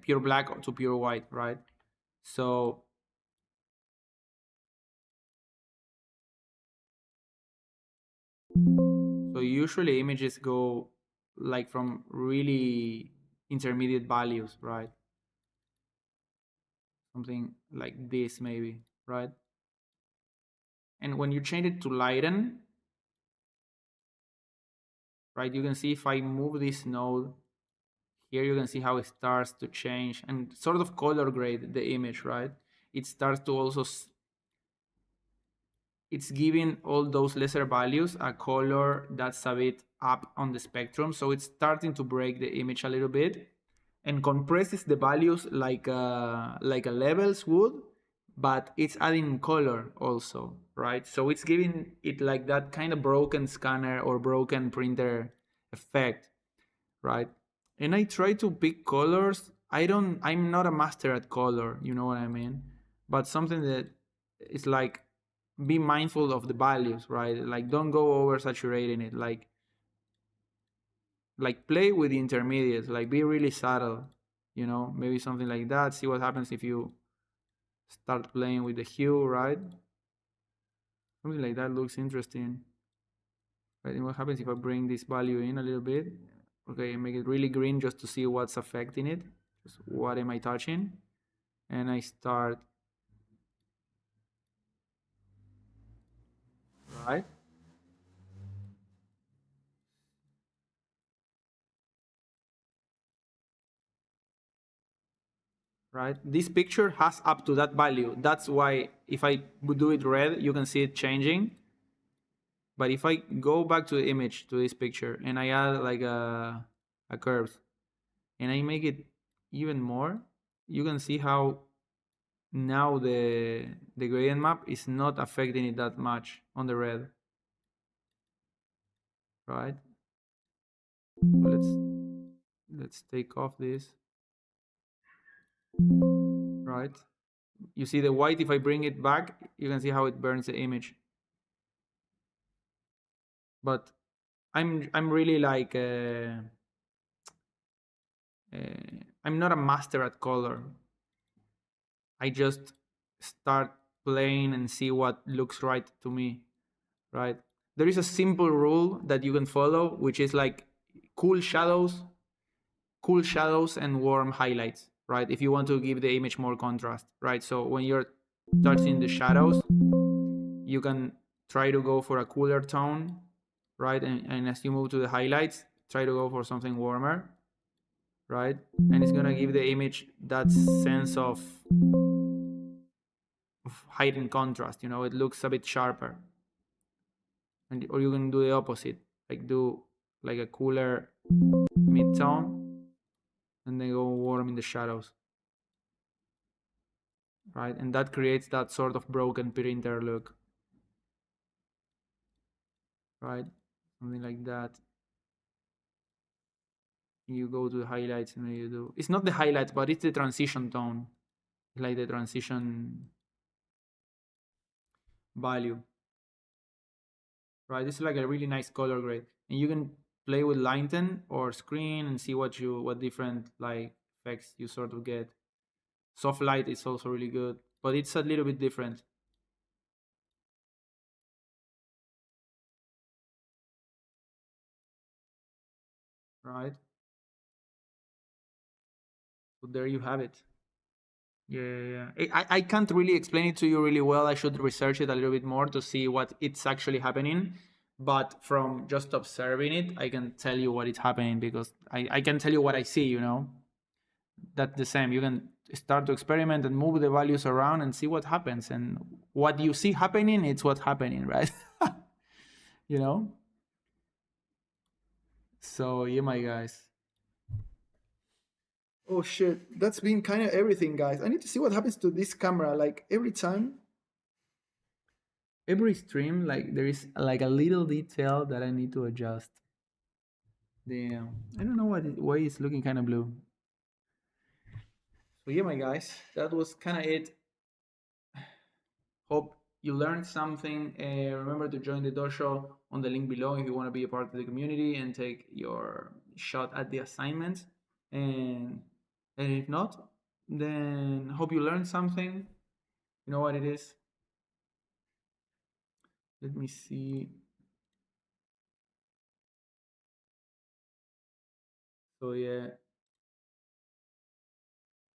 pure black to pure white, right? So so usually images go like from really intermediate values, right? Something like this maybe, right? And when you change it to lighten, right, you can see if I move this node here, you can see how it starts to change and sort of color grade the image, right? It starts to also it's giving all those lesser values a color that's a bit up on the spectrum, so it's starting to break the image a little bit and compresses the values like a levels would, but it's adding color also, right? So it's giving it like that kind of broken scanner or broken printer effect, right? And I try to pick colors. I'm not a master at color, you know what I mean? But something that is like be mindful of the values, right? Like don't go over saturating it. Like play with the intermediates, like be really subtle, maybe something like that. See what happens if you start playing with the hue, right? Something like that looks interesting. Right? And what happens if I bring this value in a little bit? Okay, make it really green just to see what's affecting it. Just what am I touching? And I start, right? right? This picture has up to that value. That's why if I would do it red, you can see it changing. But if I go back to the image, to this picture, and I add like a curve, and I make it even more, you can see how now the gradient map is not affecting it that much on the red, right? Let's take off this, right? You see the white, if I bring it back, you can see how it burns the image. But I'm really like I'm not a master at color. I just start playing and see what looks right to me, right? There is a simple rule that you can follow, which is like cool shadows, and warm highlights, right? If you want to give the image more contrast, right? So when you're touching the shadows, you can try to go for a cooler tone, right? And as you move to the highlights, try to go for something warmer, right? And it's gonna give the image that sense of heightened contrast. You know, it looks a bit sharper. And or you can do the opposite, like do like a cooler mid-tone, and then go warm in the shadows, right? And that creates that sort of broken printer look, right? Something like that. You go to the highlights and you do. It's not the highlights, but it's the transition tone, like the transition value, right? This is like a really nice color grade, and you can play with lighten or screen and see what different like effects you sort of get. Soft light is also really good, but it's a little bit different, right? So there you have it. Yeah. I can't really explain it to you really well. I should research it a little bit more to see what it's actually happening. But from just observing it, I can tell you what is happening because I can tell you what I see, you know? That's the same. You can start to experiment and move the values around and see what happens. And what you see happening, it's what's happening, right? You know? So, yeah, my guys. Oh shit, that's been kind of everything, guys. I need to see what happens to this camera. Like every stream, like there is like a little detail that I need to adjust. Damn, I don't know why it's looking kind of blue. So yeah, my guys, that was kind of it. Hope you learned something. Remember to join the dojo on the link below if you want to be a part of the community and take your shot at the assignment. And if not, then hope you learned something. You know what it is? Let me see. So yeah,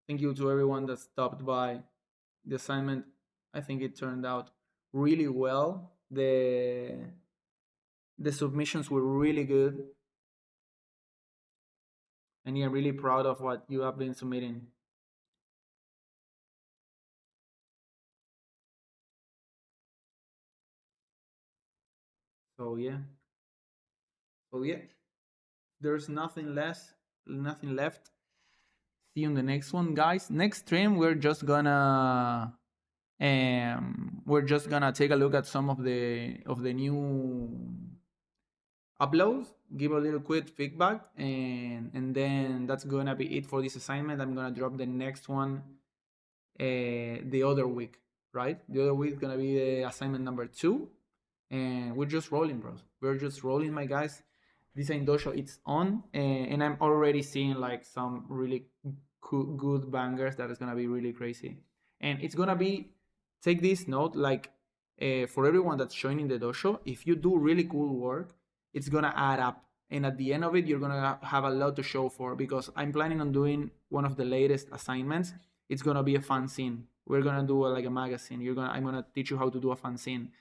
thank you to everyone that stopped by. The assignment, I think it turned out really well. The submissions were really good, and yeah, I'm really proud of what you have been submitting. So yeah, so yeah, there's nothing left. See you in the next one, guys. Next stream, we're just gonna take a look at some of the new uploads, give a little quick feedback, and then that's gonna be it for this assignment. I'm gonna drop the next one the other week, right? The other week is gonna be the assignment number 2, and we're just rolling, bros. We're just rolling, my guys. Design Dojo, it's on, and I'm already seeing like some really good bangers that is gonna be really crazy, and it's gonna be. Take this note, like for everyone that's joining the dojo, if you do really cool work, it's gonna add up, and at the end of it, you're gonna have a lot to show for because I'm planning on doing one of the latest assignments. It's gonna be a fanzine. We're gonna do like a magazine. I'm gonna teach you how to do a fanzine,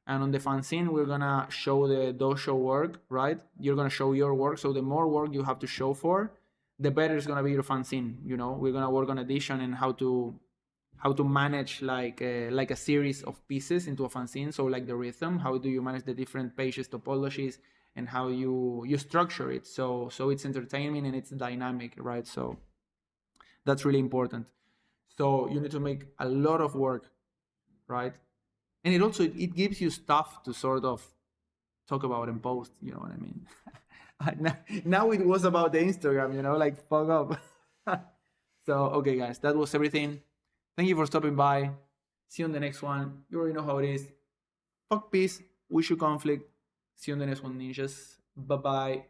and on the fanzine we're gonna show the dojo work, right? You're gonna show your work, so the more work you have to show for, the better is gonna be your fanzine. You know, we're gonna work on edition and how to manage like a series of pieces into a fanzine. So like the rhythm, how do you manage the different pages, topologies, and how you structure it so it's entertainment and it's dynamic, right? So that's really important. So you need to make a lot of work, right? And it also it gives you stuff to sort of talk about and post, you know what I mean? Now it was about the Instagram, you know, like fuck up. So okay guys, that was everything. Thank you for stopping by. See you on the next one. You already know how it is. Fuck peace, wish you conflict. See you on the next one, ninjas. Bye bye.